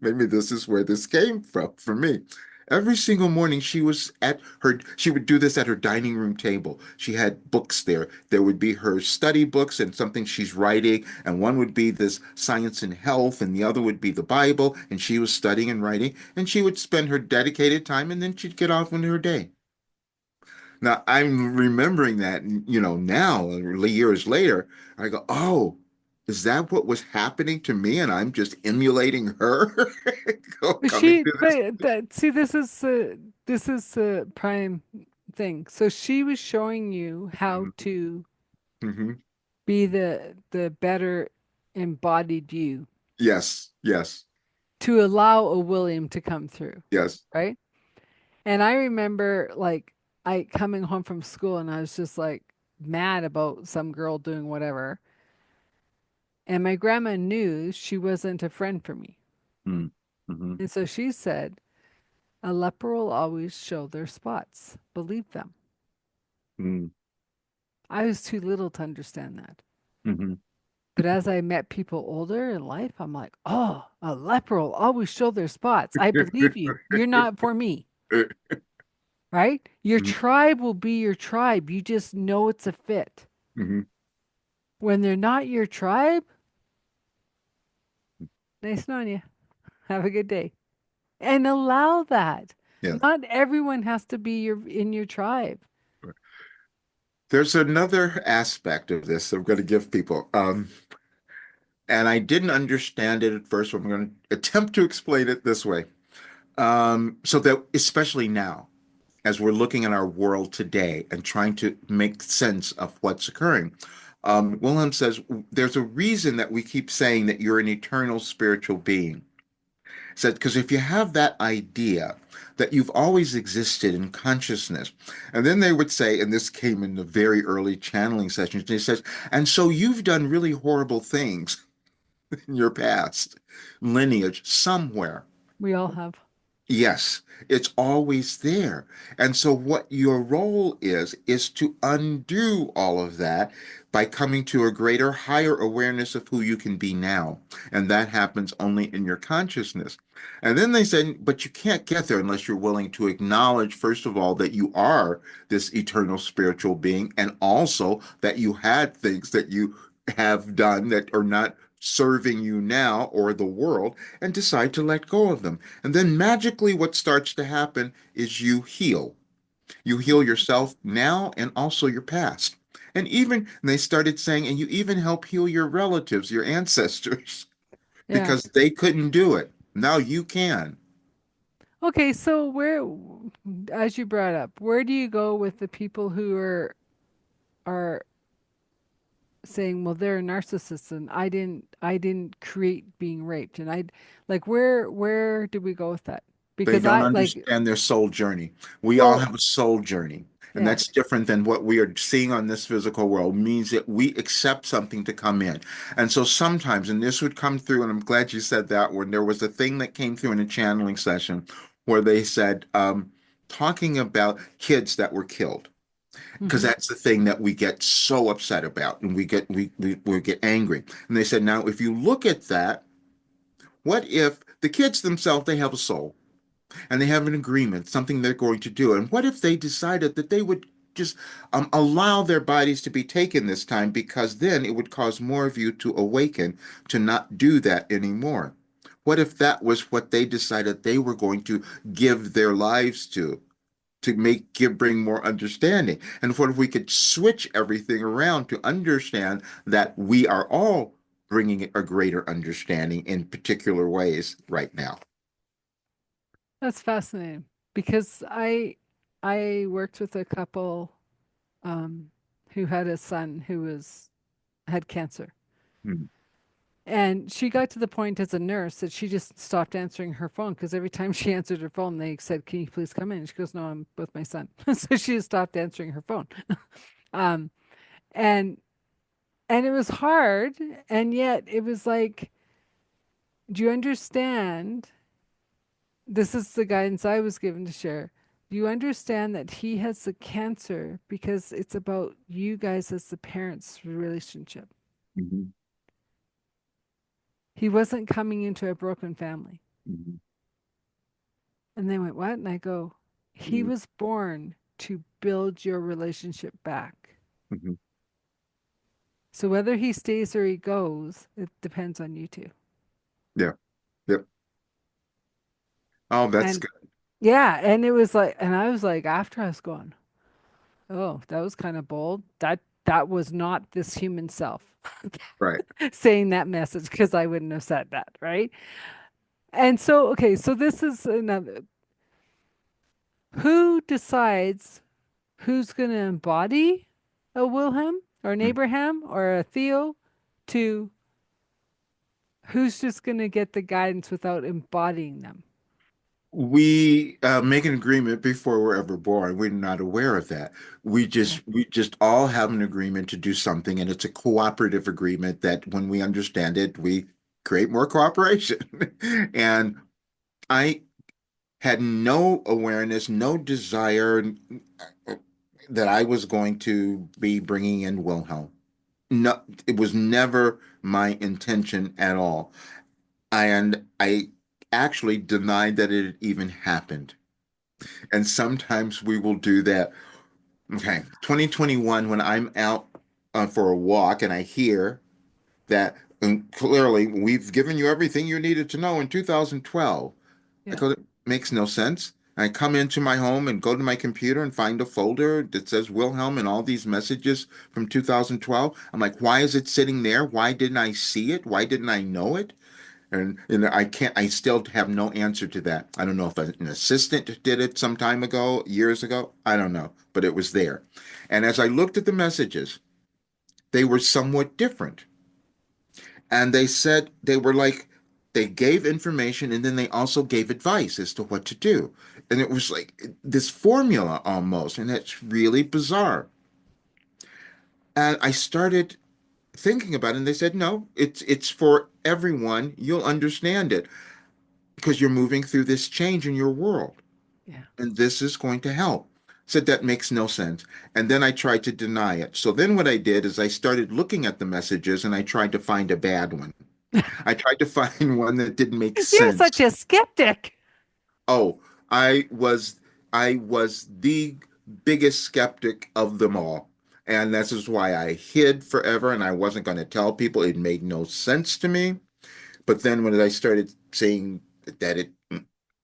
Maybe this is where this came from for me. Every single morning she would do this at her dining room table. She had books there. There would be her study books and something she's writing, and one would be this science and health, and the other would be the Bible, and she was studying and writing, and she would spend her dedicated time, and then she'd get off into her day. Now I'm remembering that, now, years later, I go, oh, is that what was happening to me? And I'm just emulating her, but coming to this. see, this is the prime thing. So she was showing you how to Mm-hmm. be the better embodied you, Yes, yes, to allow a William to come through, yes. right? And I remember like I coming home from school and I was just like mad about some girl doing whatever. And my grandma knew she wasn't a friend for me. Mm, hmm. And so she said, a leper will always show their spots. Believe them. Mm, I was too little to understand that. hmm. But as I met people older in life, I'm like, oh, a leper will always show their spots. I believe you. You're not for me, right? Your tribe will be your tribe. You just know it's a fit. Hmm. When they're not your tribe, nice knowing you. Have a good day. And allow that. Yes. Not everyone has to be in your tribe. There's another aspect of this I'm going to give people. And I didn't understand it at first, but I'm going to attempt to explain it this way. So that, especially now, as we're looking at our world today and trying to make sense of what's occurring, Wilhelm says there's a reason that we keep saying that you're an eternal spiritual being. Said because if you have that idea that you've always existed in consciousness, and then they would say, and this came in the very early channeling sessions, they says, and so you've done really horrible things in your past lineage somewhere. We all have. Yes, it's always there. And so what your role is to undo all of that by coming to a greater, higher awareness of who you can be now. And that happens only in your consciousness. And then they said, but you can't get there unless you're willing to acknowledge, first of all, that you are this eternal spiritual being, and also that you had things that you have done that are not serving you now or the world, and decide to let go of them. And then magically, what starts to happen is you heal. You heal yourself now and also your past. And they started saying, and you even help heal your relatives, your ancestors, Yeah. because they couldn't do it. Now you can. Okay, so as you brought up, where do you go with the people who are saying, well, they're narcissists and I didn't create being raped, and I like where do we go with that? They Because don't I like, understand their soul journey. We all well, have a soul journey. And yeah. that's different than what we are seeing on this physical world, means that we accept something to come in. And so sometimes, and this would come through, and I'm glad you said that when there was a thing that came through in a channeling session where they said, talking about kids that were killed, because Hmm. that's the thing that we get so upset about and we get angry. And they said, now, if you look at that, what if the kids themselves, they have a soul? And they have an agreement, something they're going to do. And what if they decided that they would just allow their bodies to be taken this time, because then it would cause more of you to awaken to not do that anymore? What if that was what they decided they were going to give their lives to bring more understanding? And what if we could switch everything around to understand that we are all bringing a greater understanding in particular ways right now? That's fascinating because I worked with a couple who had a son who was had cancer. Hmm. And she got to the point as a nurse that she just stopped answering her phone because every time she answered her phone, they said, "Can you please come in?" And she goes, "No, I'm with my son." So she just stopped answering her phone. Um, and and it was hard, and yet it was like, do you understand? This is the guidance I was given to share. Do you understand that he has the cancer because it's about you guys as the parents' relationship? Mhm. He wasn't coming into a broken family. Mhm. And they went, what? And I go, he Mhm. was born to build your relationship back. Mhm. So whether he stays or he goes, it depends on you two. Yeah. Yep. Oh, that's And good. yeah, and it was like, and I was like, after I was going, oh, that was kind of bold. That was not this human self Right. saying that message because I wouldn't have said that, right? And so, okay, so this is another. Who decides who's going to embody a Wilhelm or an Abraham or a Theo to who's just going to get the guidance without embodying them? We make an agreement before we're ever born. We're not aware of that. Yeah. We just all have an agreement to do something, and it's a cooperative agreement that when we understand it, we create more cooperation. And I had no awareness, no desire that I was going to be bringing in Wilhelm. No, it was never my intention at all. And I actually denied that it had even happened. And sometimes we will do that. Okay, 2021, when I'm out for a walk and I hear that, and clearly we've given you everything you needed to know in 2012. I Yeah. go, it makes no sense. I come into my home and go to my computer and find a folder that says Wilhelm and all these messages from 2012. I'm like, why is it sitting there? Why didn't I see it? Why didn't I know it? And I can't, I still have no answer to that. I don't know if an assistant did it some time ago, years ago. I don't know, but it was there. And as I looked at the messages, they were somewhat different. And they said they were like, they gave information and then they also gave advice as to what to do. And it was like this formula almost. And it's really bizarre. And I started thinking about it and they said, no, it's for everyone. You'll understand it because you're moving through this change in your world. Yeah. And this is going to help. Said that makes no sense. And then I tried to deny it. So then what I did is I started looking at the messages and I tried to find a bad one. I tried to find one that didn't make You're such sense. a skeptic. Oh, I was I was the biggest skeptic of them all. And this is why I hid forever and I wasn't going to tell people. It made no sense to me. But then when I started seeing that it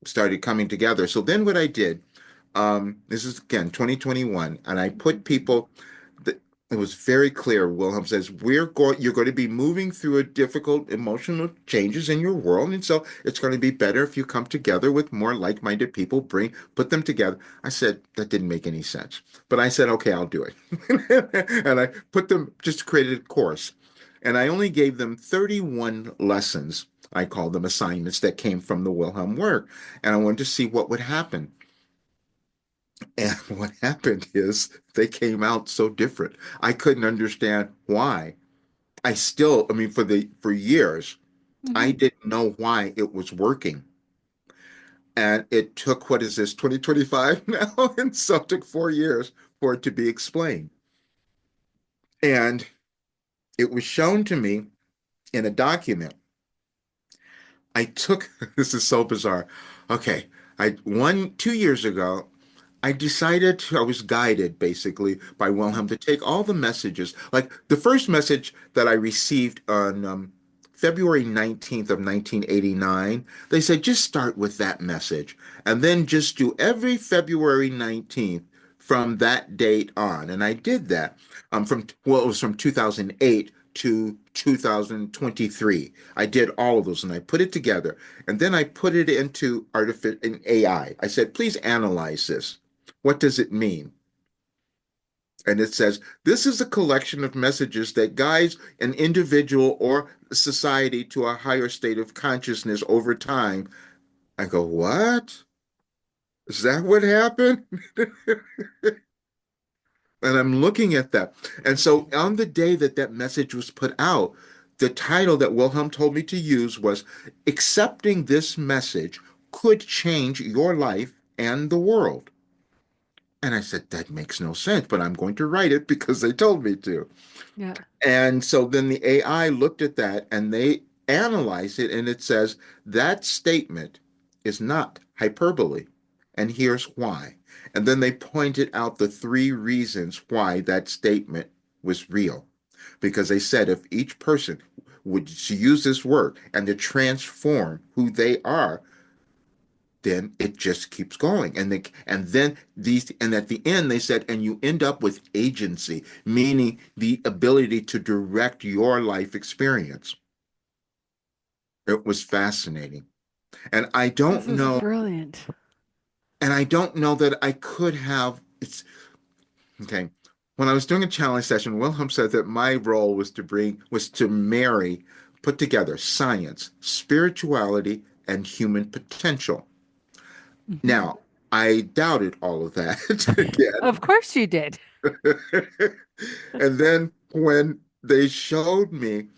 started coming together. So then what I did, this is again 2021, and I put people that it was very clear. Wilhelm says, you're going to be moving through a difficult emotional changes in your world, and so it's going to be better if you come together with more like-minded people, put them together. I said, that didn't make any sense. But I said, okay, I'll do it. And I put them, just created a course. And I only gave them 31 lessons. I call them assignments that came from the Wilhelm work. And I wanted to see what would happen. And what happened is they came out so different. I couldn't understand why. I mean, for years, I Hmm. didn't know why it was working. And it took, what is this, 2025 now? And so it took 4 years for it to be explained. And it was shown to me in a document. I took, this is so bizarre. Okay, 2 years ago, I was guided basically by Wilhelm to take all the messages. Like the first message that I received on February 19th of 1989, they said just start with that message and then just do every February 19th from that date on. And I did that it was from 2008 to 2023. I did all of those and I put it together. And then I put it into in AI. I said, please analyze this. What does it mean? And it says, this is a collection of messages that guides an individual or society to a higher state of consciousness over time. I go, what? Is that what happened? And I'm looking at that. And so on the day that that message was put out, the title that Wilhelm told me to use was Accepting This Message Could Change Your Life and the World. And I said, that makes no sense, but I'm going to write it because they told me to. Yeah. And so then the AI looked at that and they analyzed it, and it says that statement is not hyperbole. And here's why. And then they pointed out the three reasons why that statement was real. Because they said if each person would use this word and to transform who they are, then it just keeps going. And at the end they said, and you end up with agency, meaning the ability to direct your life experience. It was fascinating. And I This don't is know, brilliant. and I don't know that I could have it's okay. when I was doing a challenge session, Wilhelm said that my role was to marry, put together science, spirituality, and human potential. Hmm. Now, I doubted all of that Of again. course you did. And then when they showed me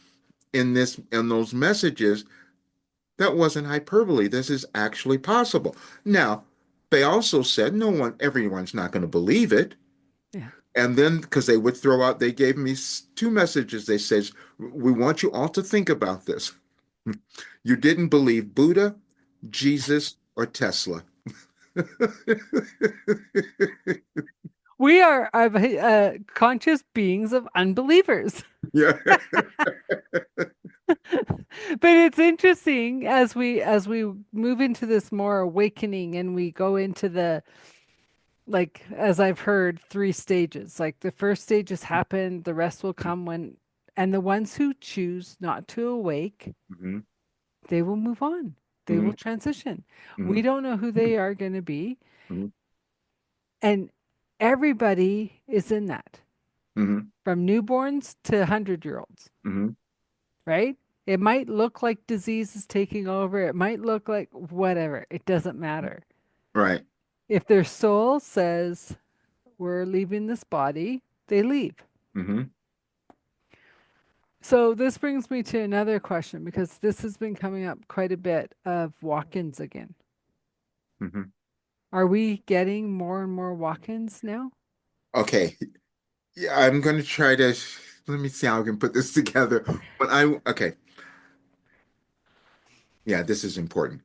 in those messages, that wasn't hyperbole. This is actually possible. Now, they also said everyone's not going to believe it. Yeah. And then, because they would throw out, they gave me two messages. They said, "We want you all to think about this. You didn't believe Buddha, Jesus, or Tesla." We are conscious beings of unbelievers. Yeah. But it's interesting as we move into this more awakening and we go into the, like, as I've heard, three stages. Like the first stage has happened, the rest will come when, and the ones who choose not to awake, Mhm, they will move on. They will mhm, transition. We mhm, don't know who they are going to be, mhm, and everybody is in that, mhm, from newborns to 100-year-olds, mhm. right? It might look like disease is taking over. It might look like whatever. It doesn't matter. Right. If their soul says, we're leaving this body, they leave. Mhm, So this brings me to another question because this has been coming up quite a bit of walk-ins again. mhm. Are we getting more and more walk-ins now? Okay. Yeah, I'm going to try to let me see how I can put this together. Okay. Yeah, this is important.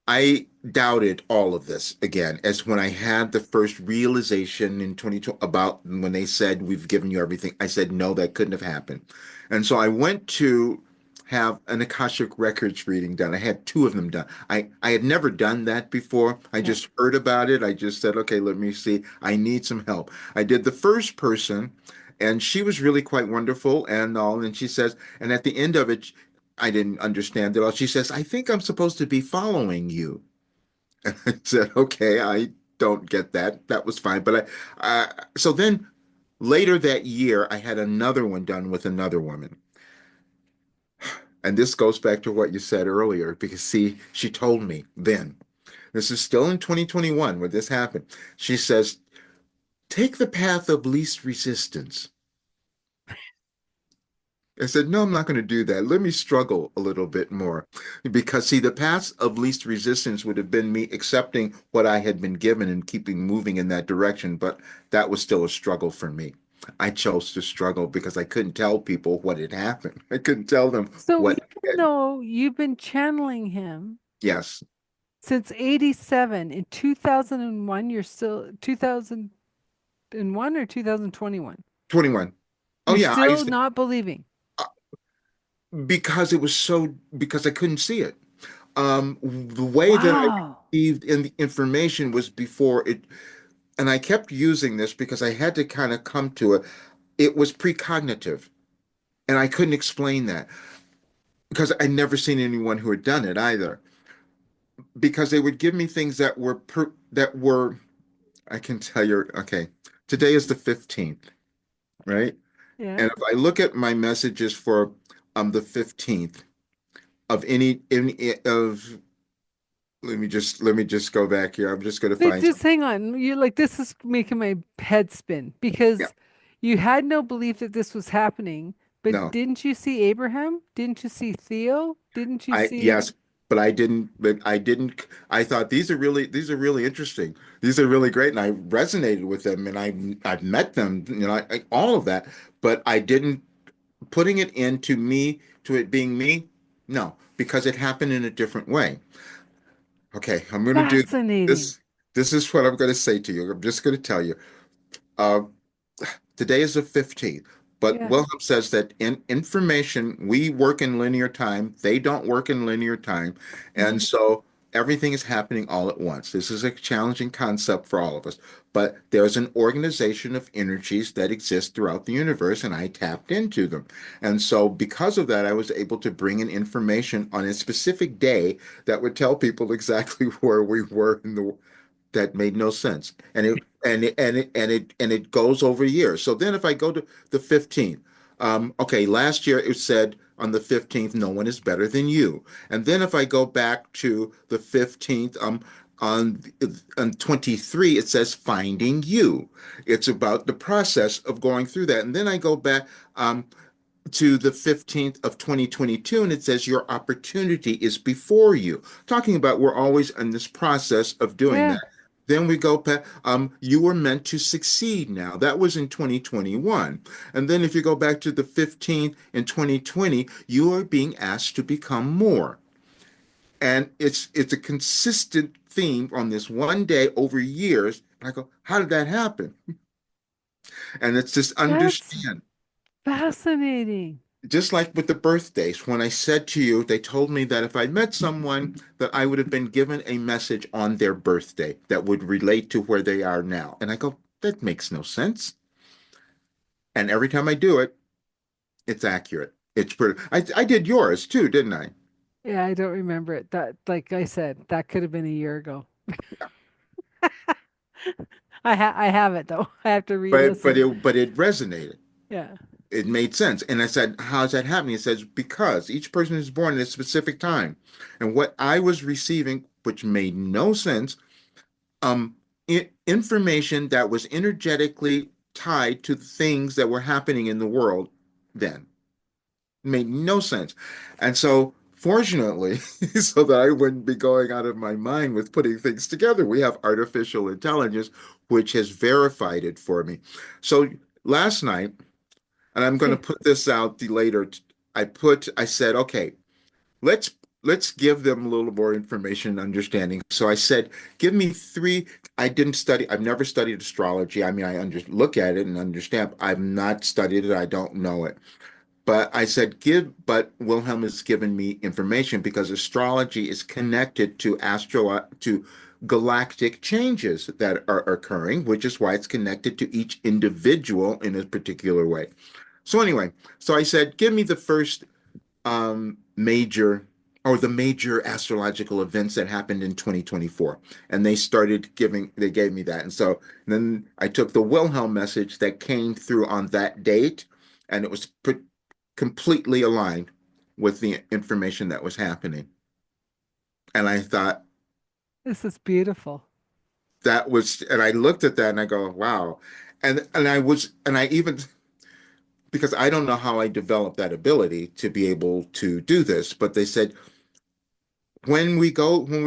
I doubted all of this again, as when I had the first realization in 2020 about when they said, "We've given you everything." I said, "No, that couldn't have happened." And so I went to have an Akashic Records reading done. I had two of them done. I had never done that before. I Yeah. just heard about it. I just said, "Okay, let me see. I need some help." I did the first person, and she was really quite wonderful and all. And she says, and at the end of it, I didn't understand it all. She says, "I think I'm supposed to be following you." And I said, "Okay, I don't get that. That was fine." But so then later that year, I had another one done with another woman. And this goes back to what you said earlier, because see, she told me then, this is still in 2021 when this happened. She says, "Take the path of least resistance." I said, "No, I'm not going to do that. Let me struggle a little bit more." Because, see, the path of least resistance would have been me accepting what I had been given and keeping moving in that direction. But that was still a struggle for me. I chose to struggle because I couldn't tell people what had happened. I couldn't tell them So what, even though you've been channeling him yes, since 87, in 2001, you're still 2001 or 2021. 21. Oh, You're yeah, still not believing. because it was because I couldn't see it. The way that I Wow. received in the information was before it, and I kept using this because I had to kind of come to it. It was precognitive, and I couldn't explain that because I'd never seen anyone who had done it either. Because they would give me things that were, I can tell you, okay, today is the 15th, right? Yeah. And if I look at my messages for the 15th of any of let me just go back here. I'm just going to Wait, find just some. hang on. You like this is making my head spin Yeah, because you had no belief that this was happening, but no. didn't you see Abraham? Didn't you see Theo? Didn't you I see? yes, but I didn't I thought these are really interesting. These are really great and I resonated with them and I've met them, all of that, but I didn't putting it into me to it being me. No, because it happened in a different way. Okay, I'm going to do Fascinating. this. This is what I'm going to say to you. I'm just going to tell you. Uh, Today is the 15th, but Yeah. Wilhelm says that in information, we work in linear time. They don't work in linear time. Hmm. And so everything is happening all at once. This is a challenging concept for all of us, but there's an organization of energies that exist throughout the universe, and I tapped into them. And so because of that, I was able to bring in information on a specific day that would tell people exactly where we were in the that made no sense. And it goes over years. So then if I go to the 15th, okay, last year it said on the 15th, no one is better than you. And then if I go back to the 15th, on on 23, it says finding you. It's about the process of going through that. And then I go back to the 15th of 2022, and it says your opportunity is before you. Talking about we're always in this process of doing Yeah. that. Then we go back, you were meant to succeed now. That was in 2021. And then if you go back to the 15th in 2020, you are being asked to become more. And it's a consistent theme on this one day over years. And I go, how did that happen? And it's just That's understand. fascinating. Just like with the birthdays, when I said to you, they told me that if I met someone, that I would have been given a message on their birthday that would relate to where they are now. And I go, that makes no sense. And every time I do it, it's accurate. It's pretty. I did yours too, didn't I? Yeah, I don't remember it. That, like I said, that could have been a year ago. I have it though. I have to But re-listen. it resonated. Yeah. It made sense. And I said, how's that happening? It says, because each person is born at a specific time. And what I was receiving, which made no sense, um information that was energetically tied to the things that were happening in the world then made no sense. And so fortunately, so that I wouldn't be going out of my mind with putting things together, we have artificial intelligence which has verified it for me. So last night, and I'm going to Okay. put this out the later, I said, okay, let's let's give them a little more information and understanding. So I said, give me three. I didn't study. I've never studied astrology. I mean, look at it and understand. I've not studied it. I don't know it. But I said, but Wilhelm has given me information because astrology is connected to galactic changes that are occurring, which is why it's connected to each individual in a particular way. So anyway, so I said, give me the first major or the major astrological events that happened in 2024. And they gave me that. And so then I took the Wilhelm message that came through on that date, and it was completely aligned with the information that was happening. And I thought This is beautiful. and I looked at that and I go, wow. And I even, because I don't know how I developed that ability to be able to do this, but they said, when we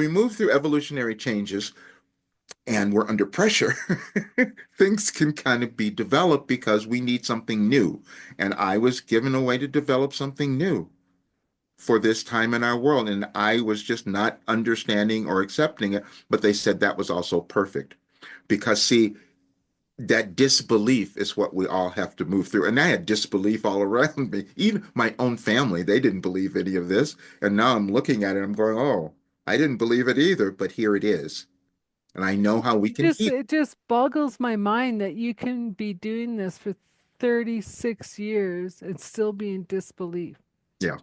move through evolutionary changes and we're under pressure, things can kind of be developed because we need something new. And I was given a way to develop something new for this time in our world. And I was just not understanding or accepting it. But they said that was also perfect. Because, see, that disbelief is what we all have to move through. And I had disbelief all around me. Even my own family, they didn't believe any of this. And now I'm looking at it, I'm going, oh, I didn't believe it either, but here it is. And I know how we can heal. It just boggles my mind that you can be doing this for 36 years and still be in disbelief. Yeah,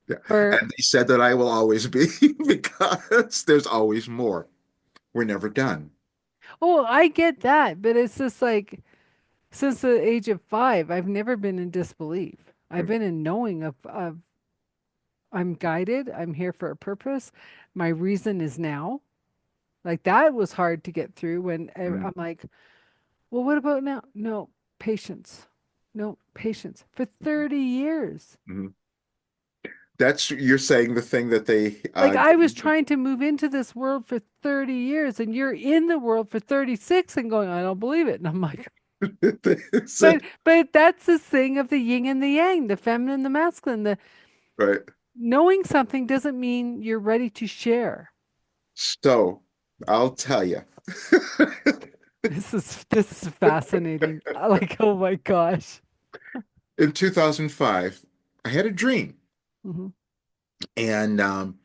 yeah. Or, And they said that I will always be because there's always more. We're never done. oh, I get that, but it's just like since the age of 5, I've never been in disbelief. I've been in knowing of I'm guided, I'm here for a purpose. My reason is now. Like that was hard to get through when Mhm. I'm like, well, what about now? No, patience. No, patience. For 30 years. Mhm. That's you're saying the thing that they Like I was trying to move into this world for 30 years and you're in the world for 36 and going, I don't believe it. And I'm like, they said, but that's the thing of the yin and the yang, the feminine, the masculine. The right. knowing something doesn't mean you're ready to share. So I'll tell you. This is fascinating. Like, oh my gosh. In 2005, I had a dream, Hmm. and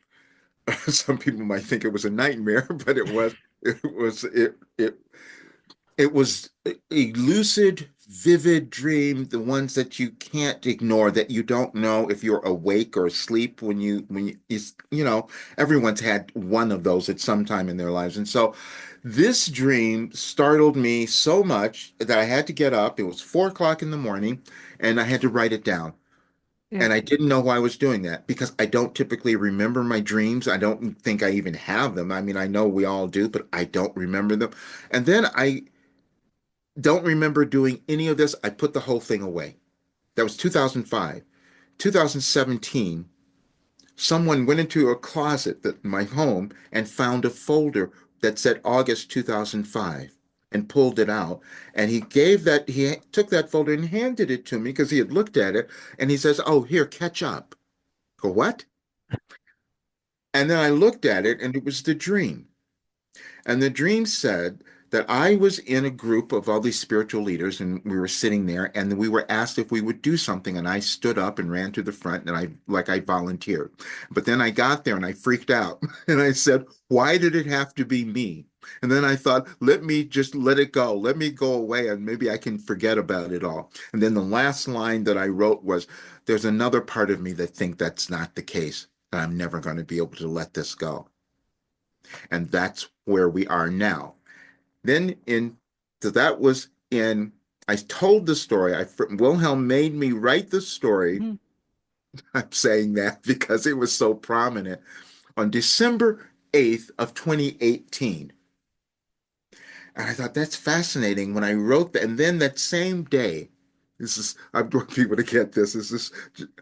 some people might think it was a nightmare, but it was it was a lucid vivid dream, the ones that you can't ignore, that you don't know if you're awake or asleep you know, everyone's had one of those at some time in their lives. And so this dream startled me so much that I had to get up. It was 4 o'clock in the morning, and I had to write it down. Yeah. And I didn't know why I was doing that because I don't typically remember my dreams. I don't think I even have them. I mean, I know we all do, but I don't remember them. And then I don't remember doing any of this. I put the whole thing away. That was 2005. 2017, someone went into a closet in my home and found a folder that said August 2005 and pulled it out. And he took that folder and handed it to me because he had looked at it. And he says, "Oh, here, catch up." I go, "What?" And then I looked at it and it was the dream. And the dream said that I was in a group of all these spiritual leaders, and we were sitting there, and we were asked if we would do something. And I stood up and ran to the front, and I volunteered. But then I got there and I freaked out, and I said, "Why did it have to be me?" And then I thought, let me just let it go. Let me go away, and maybe I can forget about it all. And then the last line that I wrote was, "There's another part of me that think that's not the case, that I'm never going to be able to let this go." And that's where we are now. Then in so that was in I told the story. Wilhelm made me write the story. Mhm. I'm saying that because it was so prominent on December 8th of 2018. And I thought that's fascinating when I wrote that. And then that same day, I want people to get this. This is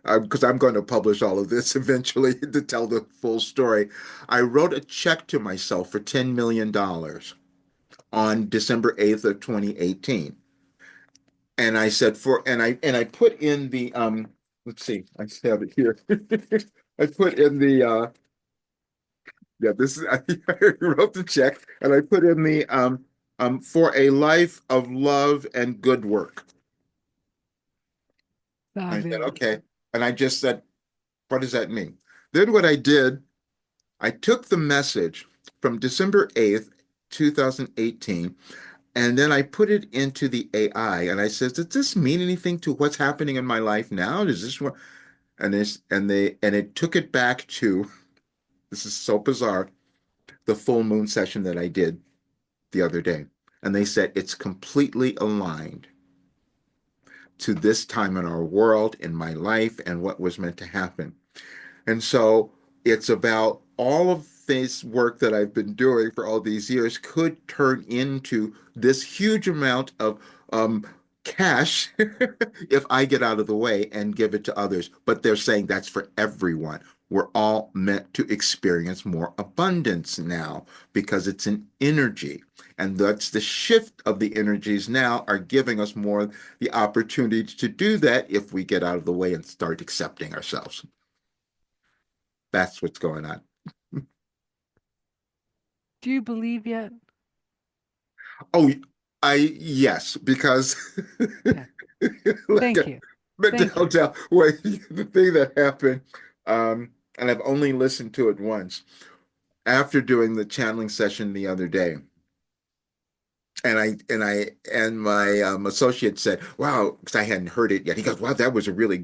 because I'm going to publish all of this eventually to tell the full story. I wrote a check to myself for $10 million on December 8th of 2018. And I said I put in the let's see, I have it here. I put in the yeah, this is I wrote the check and I put in the for a life of love and good work. I said, Fabulous. okay. And I just said, what does that mean? Then what I did, I took the message from December 8th, 2018, and then I put it into the AI and I said, does this mean anything to what's happening in my life now? Does this what and it took it back to this is so bizarre, the full moon session that I did the other day. And they said it's completely aligned to this time in our world, in my life, and what was meant to happen. And so it's about all of this work that I've been doing for all these years could turn into this huge amount of cash if I get out of the way and give it to others. But they're saying that's for everyone. We're all meant to experience more abundance now because it's an energy. And that's the shift of the energies now are giving us more the opportunity to do that if we get out of the way and start accepting ourselves. That's what's going on. Do you believe yet? Oh, yes, because Okay. like Thank you. but Thank I'll you. tell wait, the thing that happened, and I've only listened to it once after doing the channeling session the other day. And my associate said, "Wow," because I hadn't heard it yet. He goes, "Wow, that was a really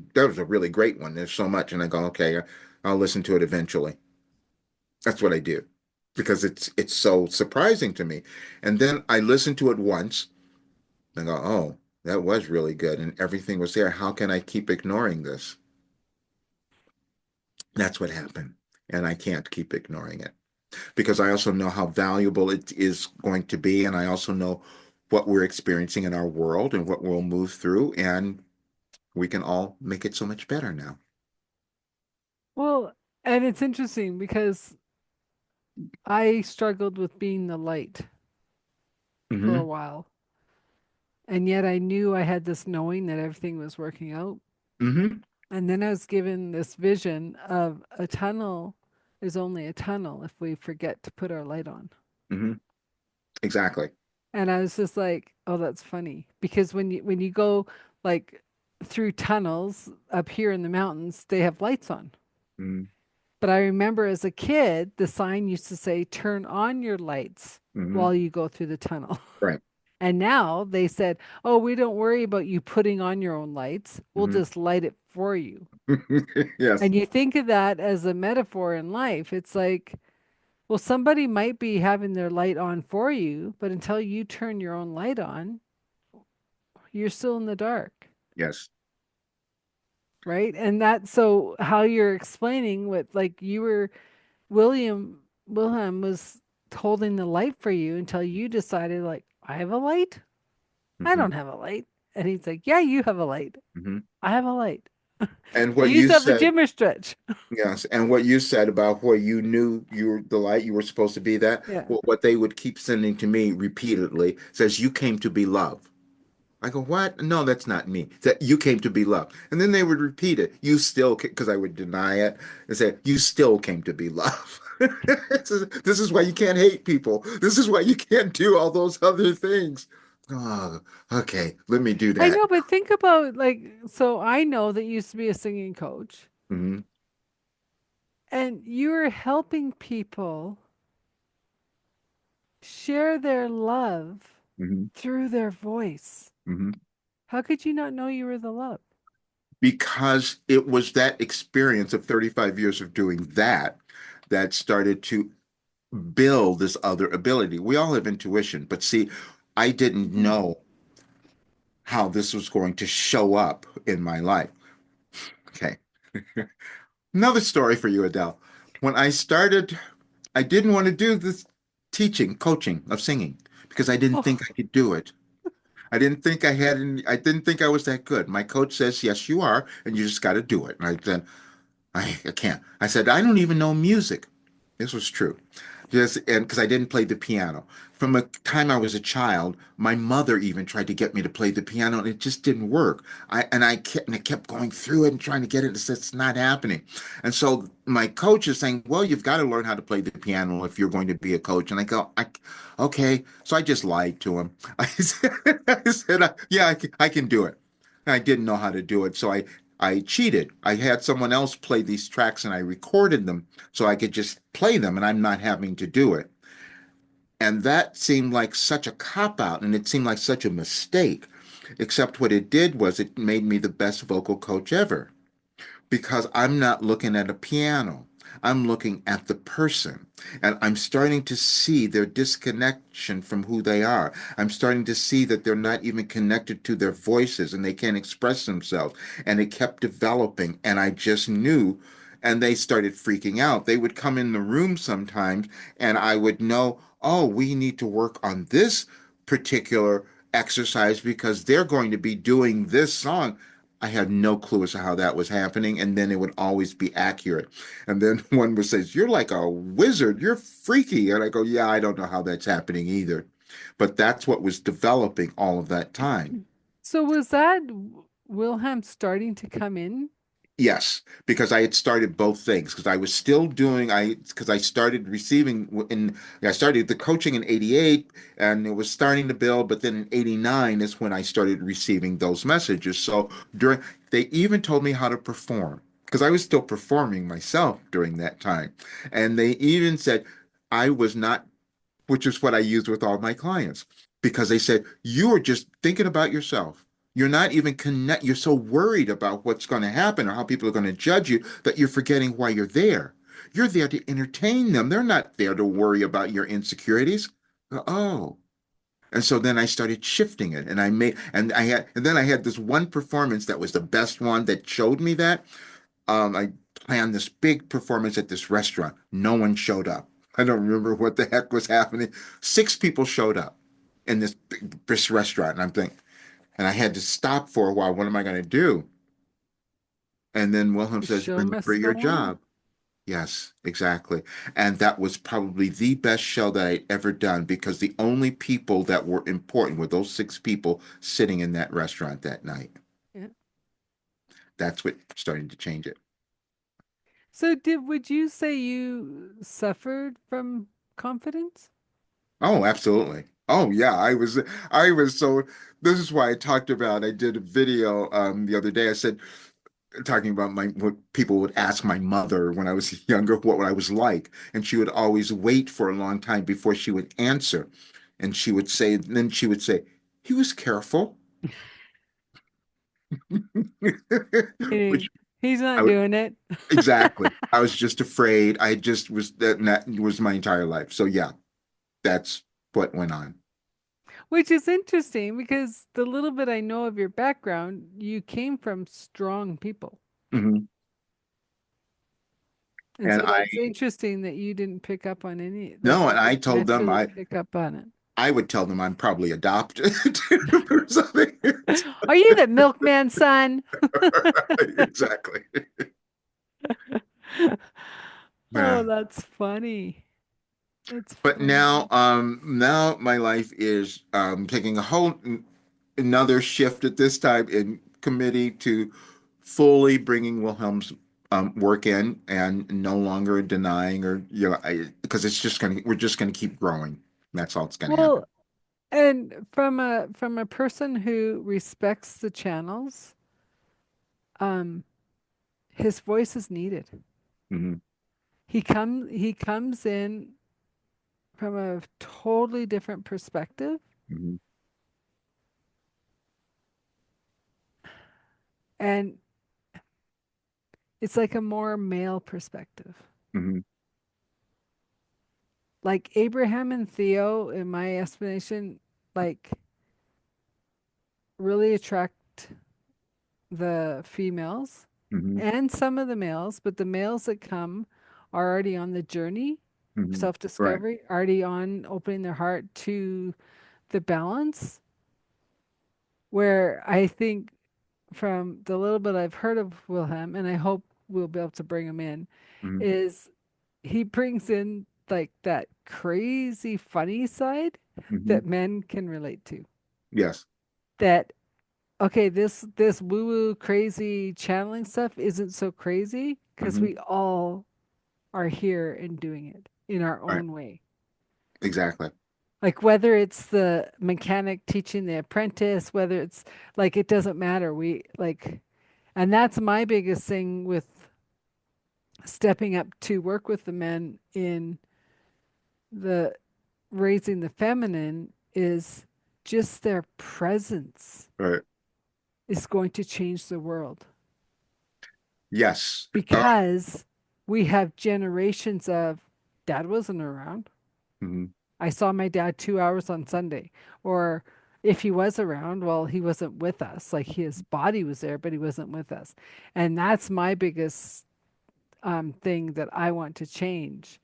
great one. There's so much." And I go, "Okay, I'll listen to it eventually." That's what I do because it's so surprising to me. And then I listened to it once and go, "Oh, that was really good, and everything was there. How can I keep ignoring this?" That's what happened, and I can't keep ignoring it because I also know how valuable it is going to be, and I also know what we're experiencing in our world and what we'll move through, and we can all make it so much better now. Well, and it's interesting because I struggled with being the light for a Hmm. while. And yet I knew I had this knowing that everything was working out. Hmm. And then I was given this vision of a tunnel is only a tunnel if we forget to put our light on. Hmm. Exactly. And I was just like, oh, that's funny. Because when you go like through tunnels up here in the mountains, they have lights on. Hmm. But I remember as a kid, the sign used to say, turn on your lights Hmm. while you go through the tunnel. Right. And now they said, oh, we don't worry about you putting on your own lights. We'll Hmm. just light it for you. Yes. And you think of that as a metaphor in life. It's like, well, somebody might be having their light on for you, but until you turn your own light on, you're still in the dark, Yes. right? And that's so how you're explaining what, like, you were, Wilhelm was holding the light for you until you decided, like, I have a light? I Hmm. don't have a light. And he's like, yeah, you have a light. Hmm. I have a light. And what Use you that for said, gym or stretch. yes, and what you said about where you knew you were the light, you were supposed to be that, Yeah. well, what they would keep sending to me repeatedly says, you came to be loved. I go, what? No, that's not me. That you came to be loved. And then they would repeat it. You still, because I would deny it and say, you still came to be loved. This is why you can't hate people. This is why you can't do all those other things. Oh, okay, let me do I that. know, but think about, like, so I know that you used to be a singing coach Hmm. and you're helping people share their love Hmm. through their voice. Hmm. How could you not know you were the love? Because it was that experience of 35 years of doing that that started to build this other ability. We all have intuition, but see, I didn't Hmm. know how this was going to show up in my life. Okay. Another story for you, Adele. When I started, I didn't want to do this teaching, coaching of singing because I didn't think Oh, I could do it. I didn't think I had any, I didn't think I was that good. My coach says, yes, you are, and you just got to do it. And I said, I can't. I said, I don't even know music. This was true. Just and because I didn't play the piano. From the time I was a child, my mother even tried to get me to play the piano, and it just didn't work. I kept going through it and trying to get it. It's not happening. And so my coach is saying, "Well, you've got to learn how to play the piano if you're going to be a coach." And I go, "Okay." So I just lied to him. I said, "Yeah, I can do it." And I didn't know how to do it, so I cheated. I had someone else play these tracks and I recorded them so I could just play them and I'm not having to do it. And that seemed like such a cop out and it seemed like such a mistake. Except what it did was it made me the best vocal coach ever because I'm not looking at a piano. I'm looking at the person and I'm starting to see their disconnection from who they are. I'm starting to see that they're not even connected to their voices and they can't express themselves. And it kept developing and I just knew. And they started freaking out. They would come in the room sometimes and I would know, oh, we need to work on this particular exercise because they're going to be doing this song. I had no clue as to how that was happening, and then it would always be accurate. And then one would say, "You're like a wizard. You're freaky." And I go, "Yeah, I don't know how that's happening either." But that's what was developing all of that time. so was that Wilhelm starting to come in? Yes, because I had started both things because I was still doing because I started receiving in I started the coaching in 88 and it was starting to build, but then in 89 is when I started receiving those messages. So during they even told me how to perform because I was still performing myself during that time. And they even said I was not, which is what I used with all my clients because they said, you are just thinking about yourself. You're not even you're so worried about what's going to happen or how people are going to judge you that you're forgetting why you're there. You're there to entertain them. They're not there to worry about your insecurities. Oh. And so then I started shifting it and and then I had this one performance that was the best one that showed me that. I planned this big performance at this restaurant. No one showed up. I don't remember what the heck was happening. Six people showed up in this restaurant, and I'm thinking, and I had to stop for a while. What am I going to do? And then Wilhelm The says, show "Remember must your go on. job." Yes, exactly. And that was probably the best show that I'd ever done because the only people that were important were those six people sitting in that restaurant that night. Yeah. That's what started to change it. So would you say you suffered from confidence? Oh, absolutely. Oh, yeah. I was so, this is why I talked about, I did a video the other day. I said, talking about what people would ask my mother when I was younger, what I was like. And she would always wait for a long time before she would answer. And she would say, then she would say, he was careful, Meaning, which he's I not would doing it. exactly. I was just afraid. I just was that, and that was my entire life. So yeah, that's what went on. Which is interesting because the little bit I know of your background, you came from strong people. Hmm. And And so I that's interesting that you didn't pick up on any, like no, you and I didn't told them naturally pick up on it. I would tell them I'm probably adopted or something. Are you the milkman's son? Exactly. Oh, Yeah. that's funny. That's But now, funny. now my life is taking a whole another shift at this time in committee to fully bringing Wilhelm's work in and no longer denying or because it's just gonna we're just gonna keep growing. That's all that's gonna happen. Well, and from a person who respects the channels, um, his voice is needed. Hmm. He comes in from a totally different perspective, Hmm. and it's like a more male perspective. Hmm. Like Abraham and Theo, in my estimation, like really attract the females Hmm. and some of the males, but the males that come are already on the journey of Hmm. Right. self-discovery, already on opening their heart to the balance. Where I think from the little bit I've heard of Wilhelm, and I hope we'll be able to bring him in, Hmm. is he brings in like that crazy funny side Hmm. that men can relate to. Yes. That okay, this woo-woo crazy channeling stuff isn't so crazy because Hmm. we all are here and doing it in our Right. own way. Exactly. Like whether it's the mechanic teaching the apprentice, whether it's like it doesn't matter. We like, and that's my biggest thing with stepping up to work with the men in the raising the feminine is just their presence Right. is going to change the world Yes. because we have generations of dad wasn't around. Mhm. I saw my dad 2 hours on Sunday. Or if he was around, well, he wasn't with us. Like his body was there, but he wasn't with us. And that's my biggest thing that I want to change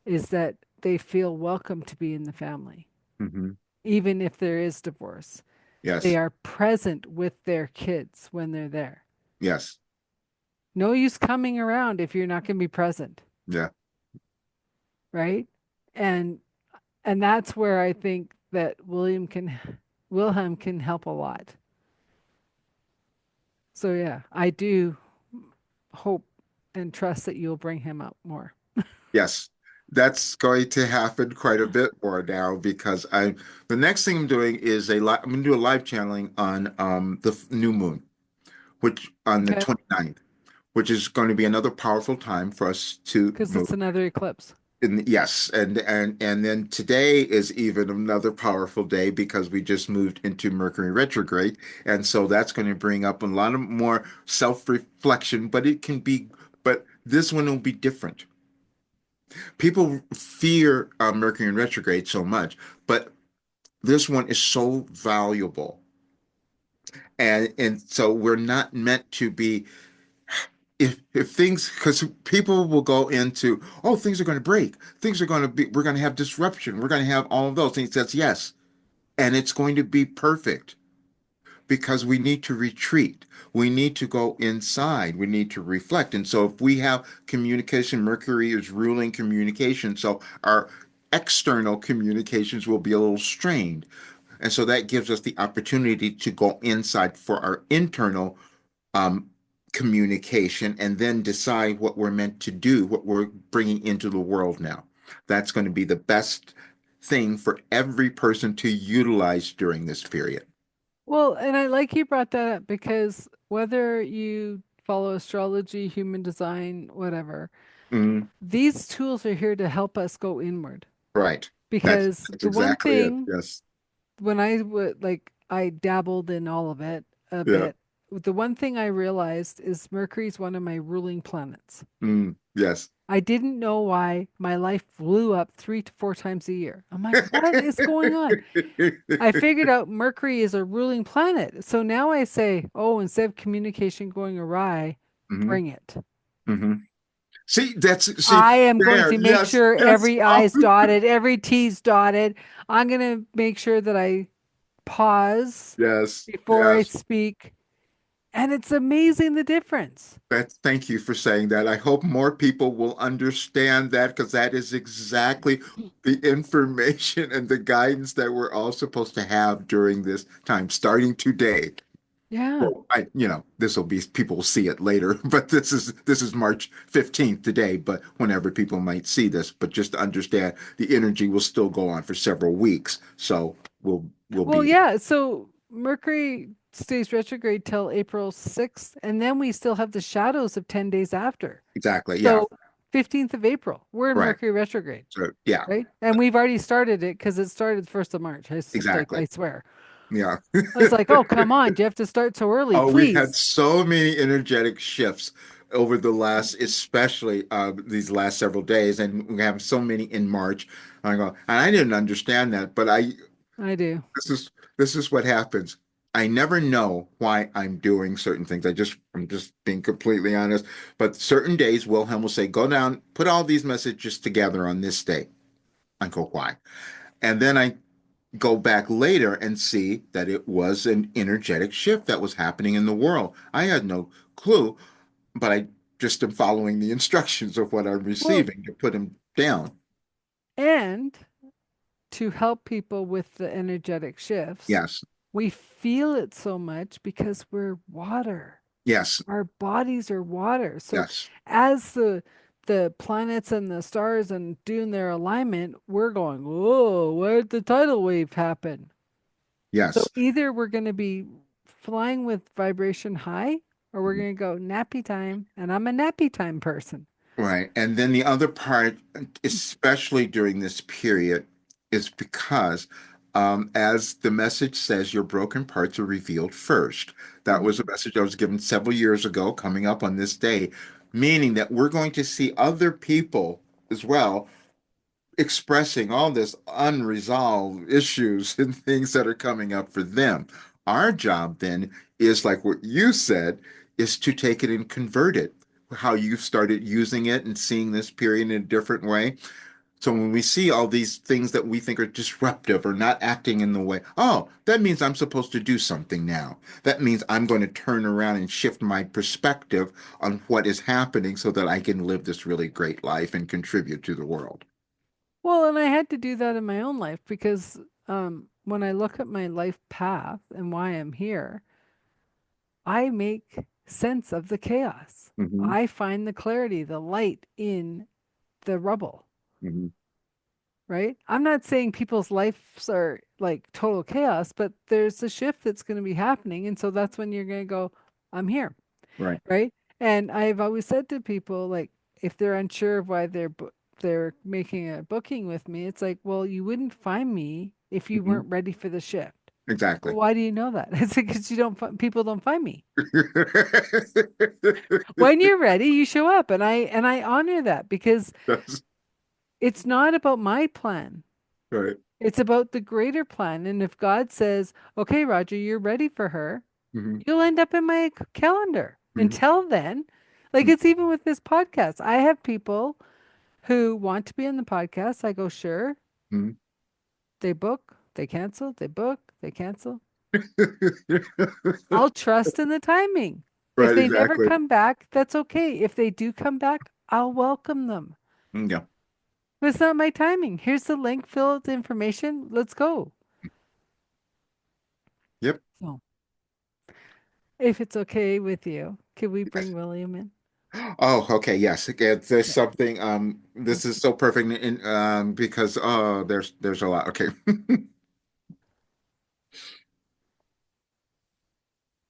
is that they feel welcome to be in the family, Mhm. even if there is divorce. They Yes. are present with their kids when they're there. Yes. No use coming around if you're not going to be present, Yeah. right? And and that's where I think that Wilhelm can help a lot. So yeah, I do hope and trust that you'll bring him up more. Yes. That's going to happen quite a bit more now because I the next thing I'm doing is I'm going to do a live channeling on the new moon, which on the Okay. 29th, which is going to be another powerful time for us to Because move. it's another eclipse. Yes, and then today is even another powerful day because we just moved into Mercury retrograde, and so that's going to bring up a lot of more self-reflection. But this one will be different. People fear Mercury in retrograde so much, but this one is so valuable, and so we're not meant to be if things because people will go into oh things are going to break things are going to be we're going to have disruption we're going to have all of those things that's yes and it's going to be perfect because we need to retreat we need to go inside we need to reflect and so if we have communication Mercury is ruling communication so our external communications will be a little strained and so that gives us the opportunity to go inside for our internal um, communication and then decide what we're meant to do, what we're bringing into the world now. That's going to be the best thing for every person to utilize during this period. Well, and I like you brought that up because whether you follow astrology, human design, whatever, Mm, these tools are here to help us go inward. right. because That's the one exactly it. thing Yes. when I would like I dabbled in all of it a Yeah. bit. The one thing I realized is Mercury is one of my ruling planets. Yes. I didn't know why my life blew up 3 to 4 times a year. I'm like, what is going on? I figured out Mercury is a ruling planet. So now I say, oh, instead of communication going awry, hmm bring it. hmm See I am going there. to make Yes. sure Yes. every Oh, I's dotted, every T's dotted. I'm going to make sure that I pause yes. before I Yes. speak. And it's amazing the difference. Thank you for saying that. I hope more people will understand that because that is exactly the information and the guidance that we're all supposed to have during this time, starting today. Yeah. Well, this will be people will see it later, but this is March 15th today, but whenever people might see this, but just to understand the energy will still go on for several weeks. So we'll Well, be yeah. So Mercury stays retrograde till April 6th, and then we still have the shadows of 10 days after. exactly, yeah, So 15th of April, we're in right. Mercury retrograde, So yeah, right? And we've already started it because it started the 1st of March. Like, exactly. I swear. Yeah. I was like, oh, come on. Do you have to start so early? Oh, we've had Please. so many energetic shifts over the last, especially these last several days, and we have so many in March. I go, and I didn't understand that, but I do. this is this is what happens. I never know why I'm doing certain things. I'm just being completely honest. But certain days, Wilhelm will say, "Go down, put all these messages together on this day." I go, "Why?" And then I go back later and see that it was an energetic shift that was happening in the world. I had no clue, but I just am following the instructions of what I'm Well, receiving to put them down. and to help people with the energetic shifts, Yes, we feel it so much because we're water. yes, Our bodies are water. So yes, as the planets and the stars and doing their alignment, we're going, whoa, where did the tidal wave happen? So yes. either we're going to be flying with vibration high or we're going to go nappy time. And I'm a nappy time person. Right. And then the other part, especially during this period, is because, as the message says, your broken parts are revealed first. That was a Mhm. message I was given several years ago, coming up on this day, meaning that we're going to see other people as well expressing all this unresolved issues and things that are coming up for them. Our job then is like what you said, is to take it and convert it. How you started using it and seeing this period in a different way. So when we see all these things that we think are disruptive or not acting in the way, oh, that means I'm supposed to do something now. That means I'm going to turn around and shift my perspective on what is happening so that I can live this really great life and contribute to the world. Well, and I had to do that in my own life because when I look at my life path and why I'm here, I make sense of the chaos. hmm I find the clarity, the light in the rubble, hmm right? I'm not saying people's lives are like total chaos, but there's a shift that's going to be happening. And so that's when you're going to go, I'm here, Right. right? And I've always said to people, like, if they're unsure of why they're making a booking with me, it's like, well, you wouldn't find me if you hmm weren't ready for the shift. Well, Exactly. why do you know that? It's because people don't find me. When you're ready, you show up, and I honor that because That's it's not about my plan. right. It's about the greater plan. And if God says, "Okay, Roger, you're ready for her," hmm you'll end up in my calendar. hmm Until then, like it's even with this podcast. I have people who want to be on the podcast. I go, "Sure." hmm They book, they cancel, they book, they cancel. I'll trust in the timing. If Right, they never exactly. come back, that's okay. If they do come back, I'll welcome them. Yeah. But it's not my timing. Here's the link, fill out the information, let's go. Yep. So, if it's okay with you, can we bring Yes. William in? Oh, okay. Yes. Okay, there's Yeah. something. This is so perfect because there's a lot. Okay.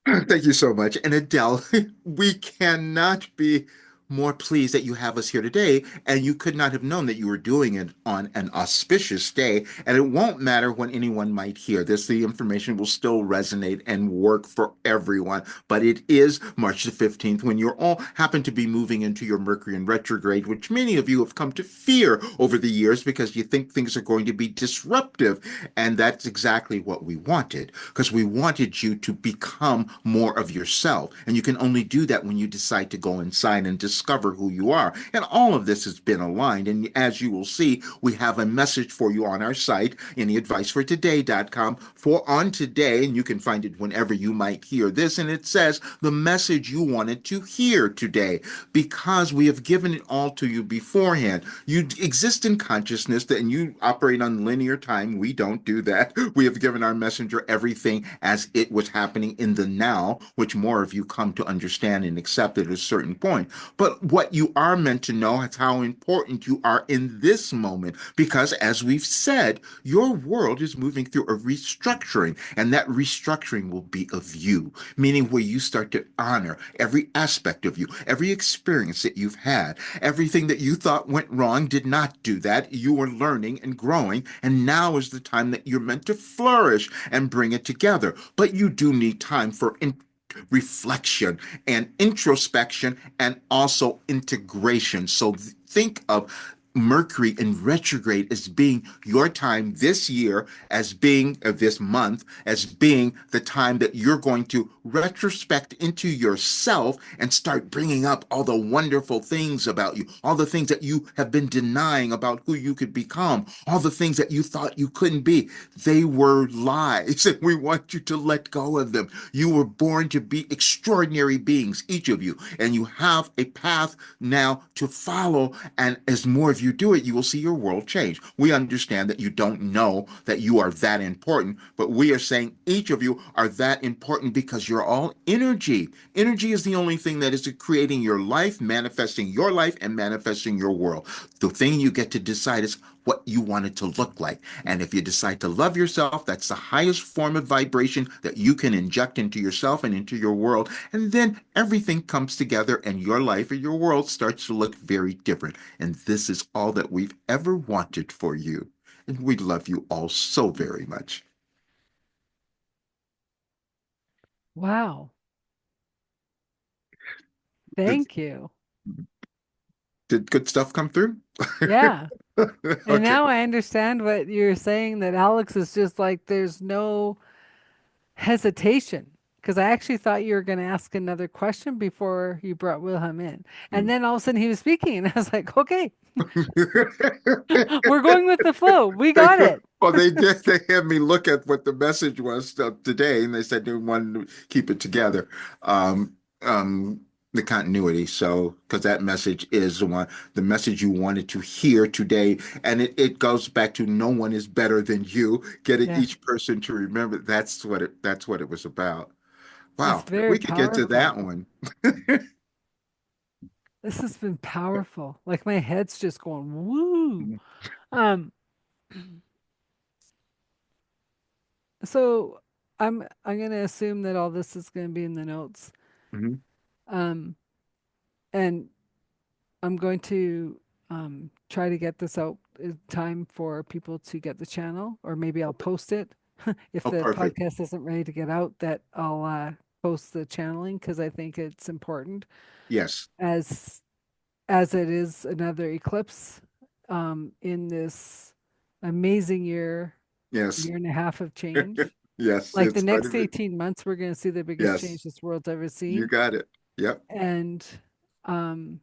Thank you so much. And Adele, we cannot be more pleased that you have us here today. And you could not have known that you were doing it on an auspicious day. And it won't matter when anyone might hear this. The information will still resonate and work for everyone. But it is March the 15th when you're all happen to be moving into your Mercury in retrograde, which many of you have come to fear over the years because you think things are going to be disruptive. And that's exactly what we wanted, because we wanted you to become more of yourself. And you can only do that when you decide to go inside and discover who you are. And all of this has been aligned. And as you will see, we have a message for you on our site, anyadvicefortoday.com, for on today. And you can find it whenever you might hear this. And it says the message you wanted to hear today, because we have given it all to you beforehand. You exist in consciousness and you operate on linear time. We don't do that. We have given our messenger everything as it was happening in the now, which more of you come to understand and accept at a certain point. But what you are meant to know is how important you are in this moment, because as we've said, your world is moving through a restructuring, and that restructuring will be of you, meaning where you start to honor every aspect of you, every experience that you've had, everything that you thought went wrong did not do that. You were learning and growing, and now is the time that you're meant to flourish and bring it together. But you do need time for reflection and introspection and also integration. So think of Mercury in retrograde as being your time this year, as being this month, as being the time that you're going to retrospect into yourself and start bringing up all the wonderful things about you, all the things that you have been denying about who you could become, all the things that you thought you couldn't be. They were lies, and we want you to let go of them. You were born to be extraordinary beings, each of you, and you have a path now to follow. And as more of you do it, you will see your world change. We understand that you don't know that you are that important, but we are saying each of you are that important because you're all energy. Energy is the only thing that is creating your life, and manifesting your world. The thing you get to decide is what you want it to look like. And if you decide to love yourself, that's the highest form of vibration that you can inject into yourself and into your world. And then everything comes together and your life and your world starts to look very different. And this is all that we've ever wanted for you. And we love you all so very much. Wow. Did, Thank you. did good stuff come through? Yeah. And Okay. now I understand what you're saying, that Alex is just like, there's no hesitation. Because I actually thought you were going to ask another question before you brought Wilhelm in. And then all of a sudden he was speaking, and I was like, okay, we're going with the flow. We got it. Well, they did. They had me look at what the message was today, and they said they wanted to keep it together, um, um, the continuity. So, because that message is the message you wanted to hear today, and it goes back to no one is better than you. Getting Yeah. each person to remember that's what it was about. It's Wow, very we could get to powerful. that one. This has been powerful. Like my head's just going woo. Um, so I'm gonna assume that all this is gonna be in the notes. Mhm. Um, and I'm going to try to get this out in time for people to get the channel, or maybe I'll post it. If Oh, the perfect. podcast isn't ready to get out, that I'll post the channeling, because I think it's important, Yes, as as it is another eclipse in this amazing yes, year and a half of change. yes. Like the It's going to next be. 18 months, we're going to see the biggest change Yes, this world's ever you seen. got it. Yep. And um,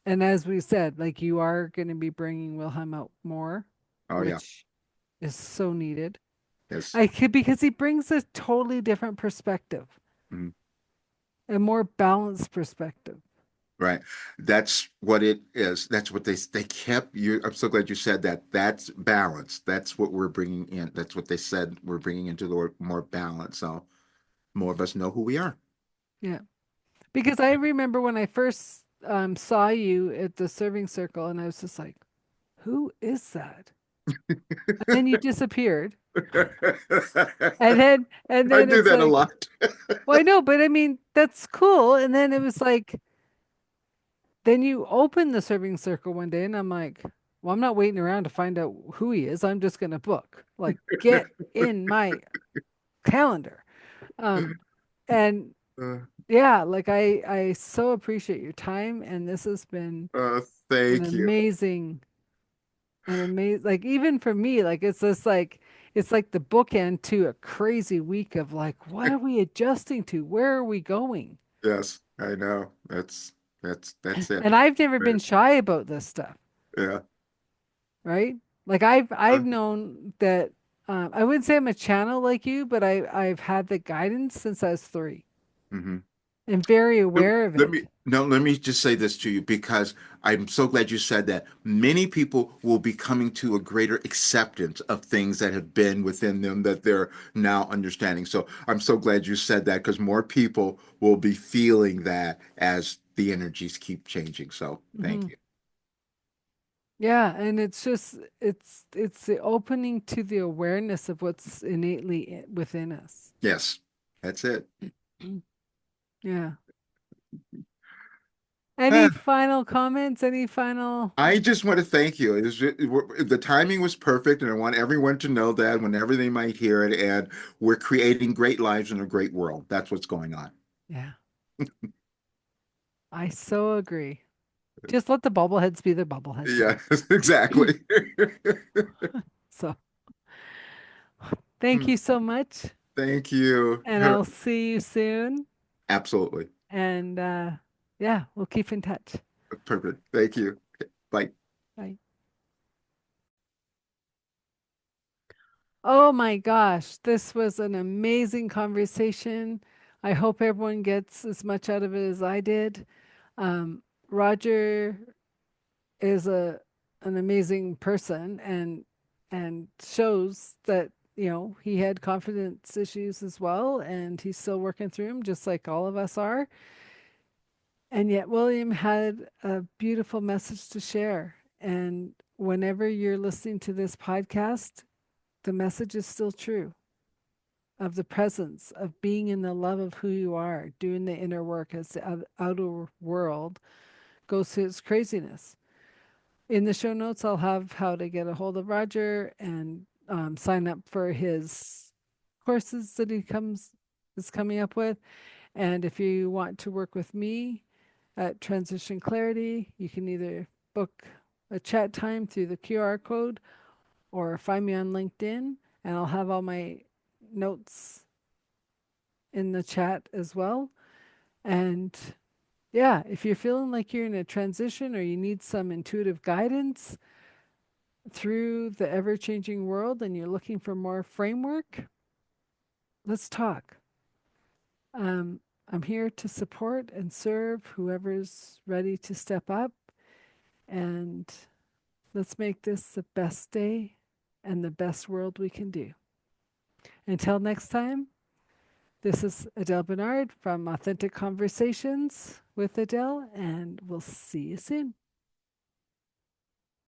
and as we said, like you are going to be bringing Wilhelm out more, Oh yeah. which is so needed. Yes. I could, because he brings a totally different perspective, Mhm. a more balanced perspective. Right. That's what it is. That's what they kept you. I'm so glad you said that. That's balance. That's what we're bringing in. That's what they said we're bringing into the word more balance. So more of us know who we are. Yeah. Because I remember when I first saw you at the serving circle, and I was just like, who is that? And then you disappeared. And I then do it's that a like, lot. well, I know, but I mean, that's cool. And then it was like, then you open the serving circle one day, and I'm like, well, I'm not waiting around to find out who he is. I'm just going to book. Like, get in my calendar. Um, and Uh, yeah, like I so appreciate your time, and this has been uh, an thank you. amazing, like even for me, like it's just like it's like the bookend to a crazy week of like, what are we adjusting to? Where are we going? Yes, I know. That's it. And I've never been Right. shy about this stuff, Yeah. right? Like I've Uh, known that I wouldn't say I'm a channel like you, but I've had the guidance since I was 3 mhm. and very Let aware of let me it. no, let me just say this to you because I'm so glad you said that. Many people will be coming to a greater acceptance of things that have been within them that they're now understanding. So I'm so glad you said that because more people will be feeling that as the energies keep changing. So thank Hmm. you. Yeah, and it's just it's the opening to the awareness of what's innately within us. Yes, that's it. Yeah. Any final comments? Any final? I just want to thank you. The timing was perfect, and I want everyone to know that whenever they might hear it. And we're creating great lives in a great world. That's what's going on. Yeah, I so agree. Just let the bubbleheads be the bubbleheads. Yes, exactly. So, thank you so much, Thank you. and I'll see you soon. Absolutely. And yeah, we'll keep in touch. Perfect. Thank you. Bye. Bye. Oh my gosh, this was an amazing conversation. I hope everyone gets as much out of it as I did. Um, Roger is an amazing person and shows that he had confidence issues as well, and he's still working through them just like all of us are. And yet William had a beautiful message to share. And whenever you're listening to this podcast, the message is still true of the presence of being in the love of who you are, doing the inner work as the outer world goes through its craziness. In the show notes, I'll have how to get a hold of Roger and sign up for his courses that he comes is coming up with. And if you want to work with me at Transition Clarity, you can either book a chat time through the QR code or find me on LinkedIn, and I'll have all my notes in the chat as well. And yeah, if you're feeling like you're in a transition or you need some intuitive guidance through the ever changing world and you're looking for more framework, let's talk. Um, I'm here to support and serve whoever's ready to step up, and let's make this the best day and the best world we can do. Until next time, this is Adele Bernard from Authentic Conversations with Adele, and we'll see you soon.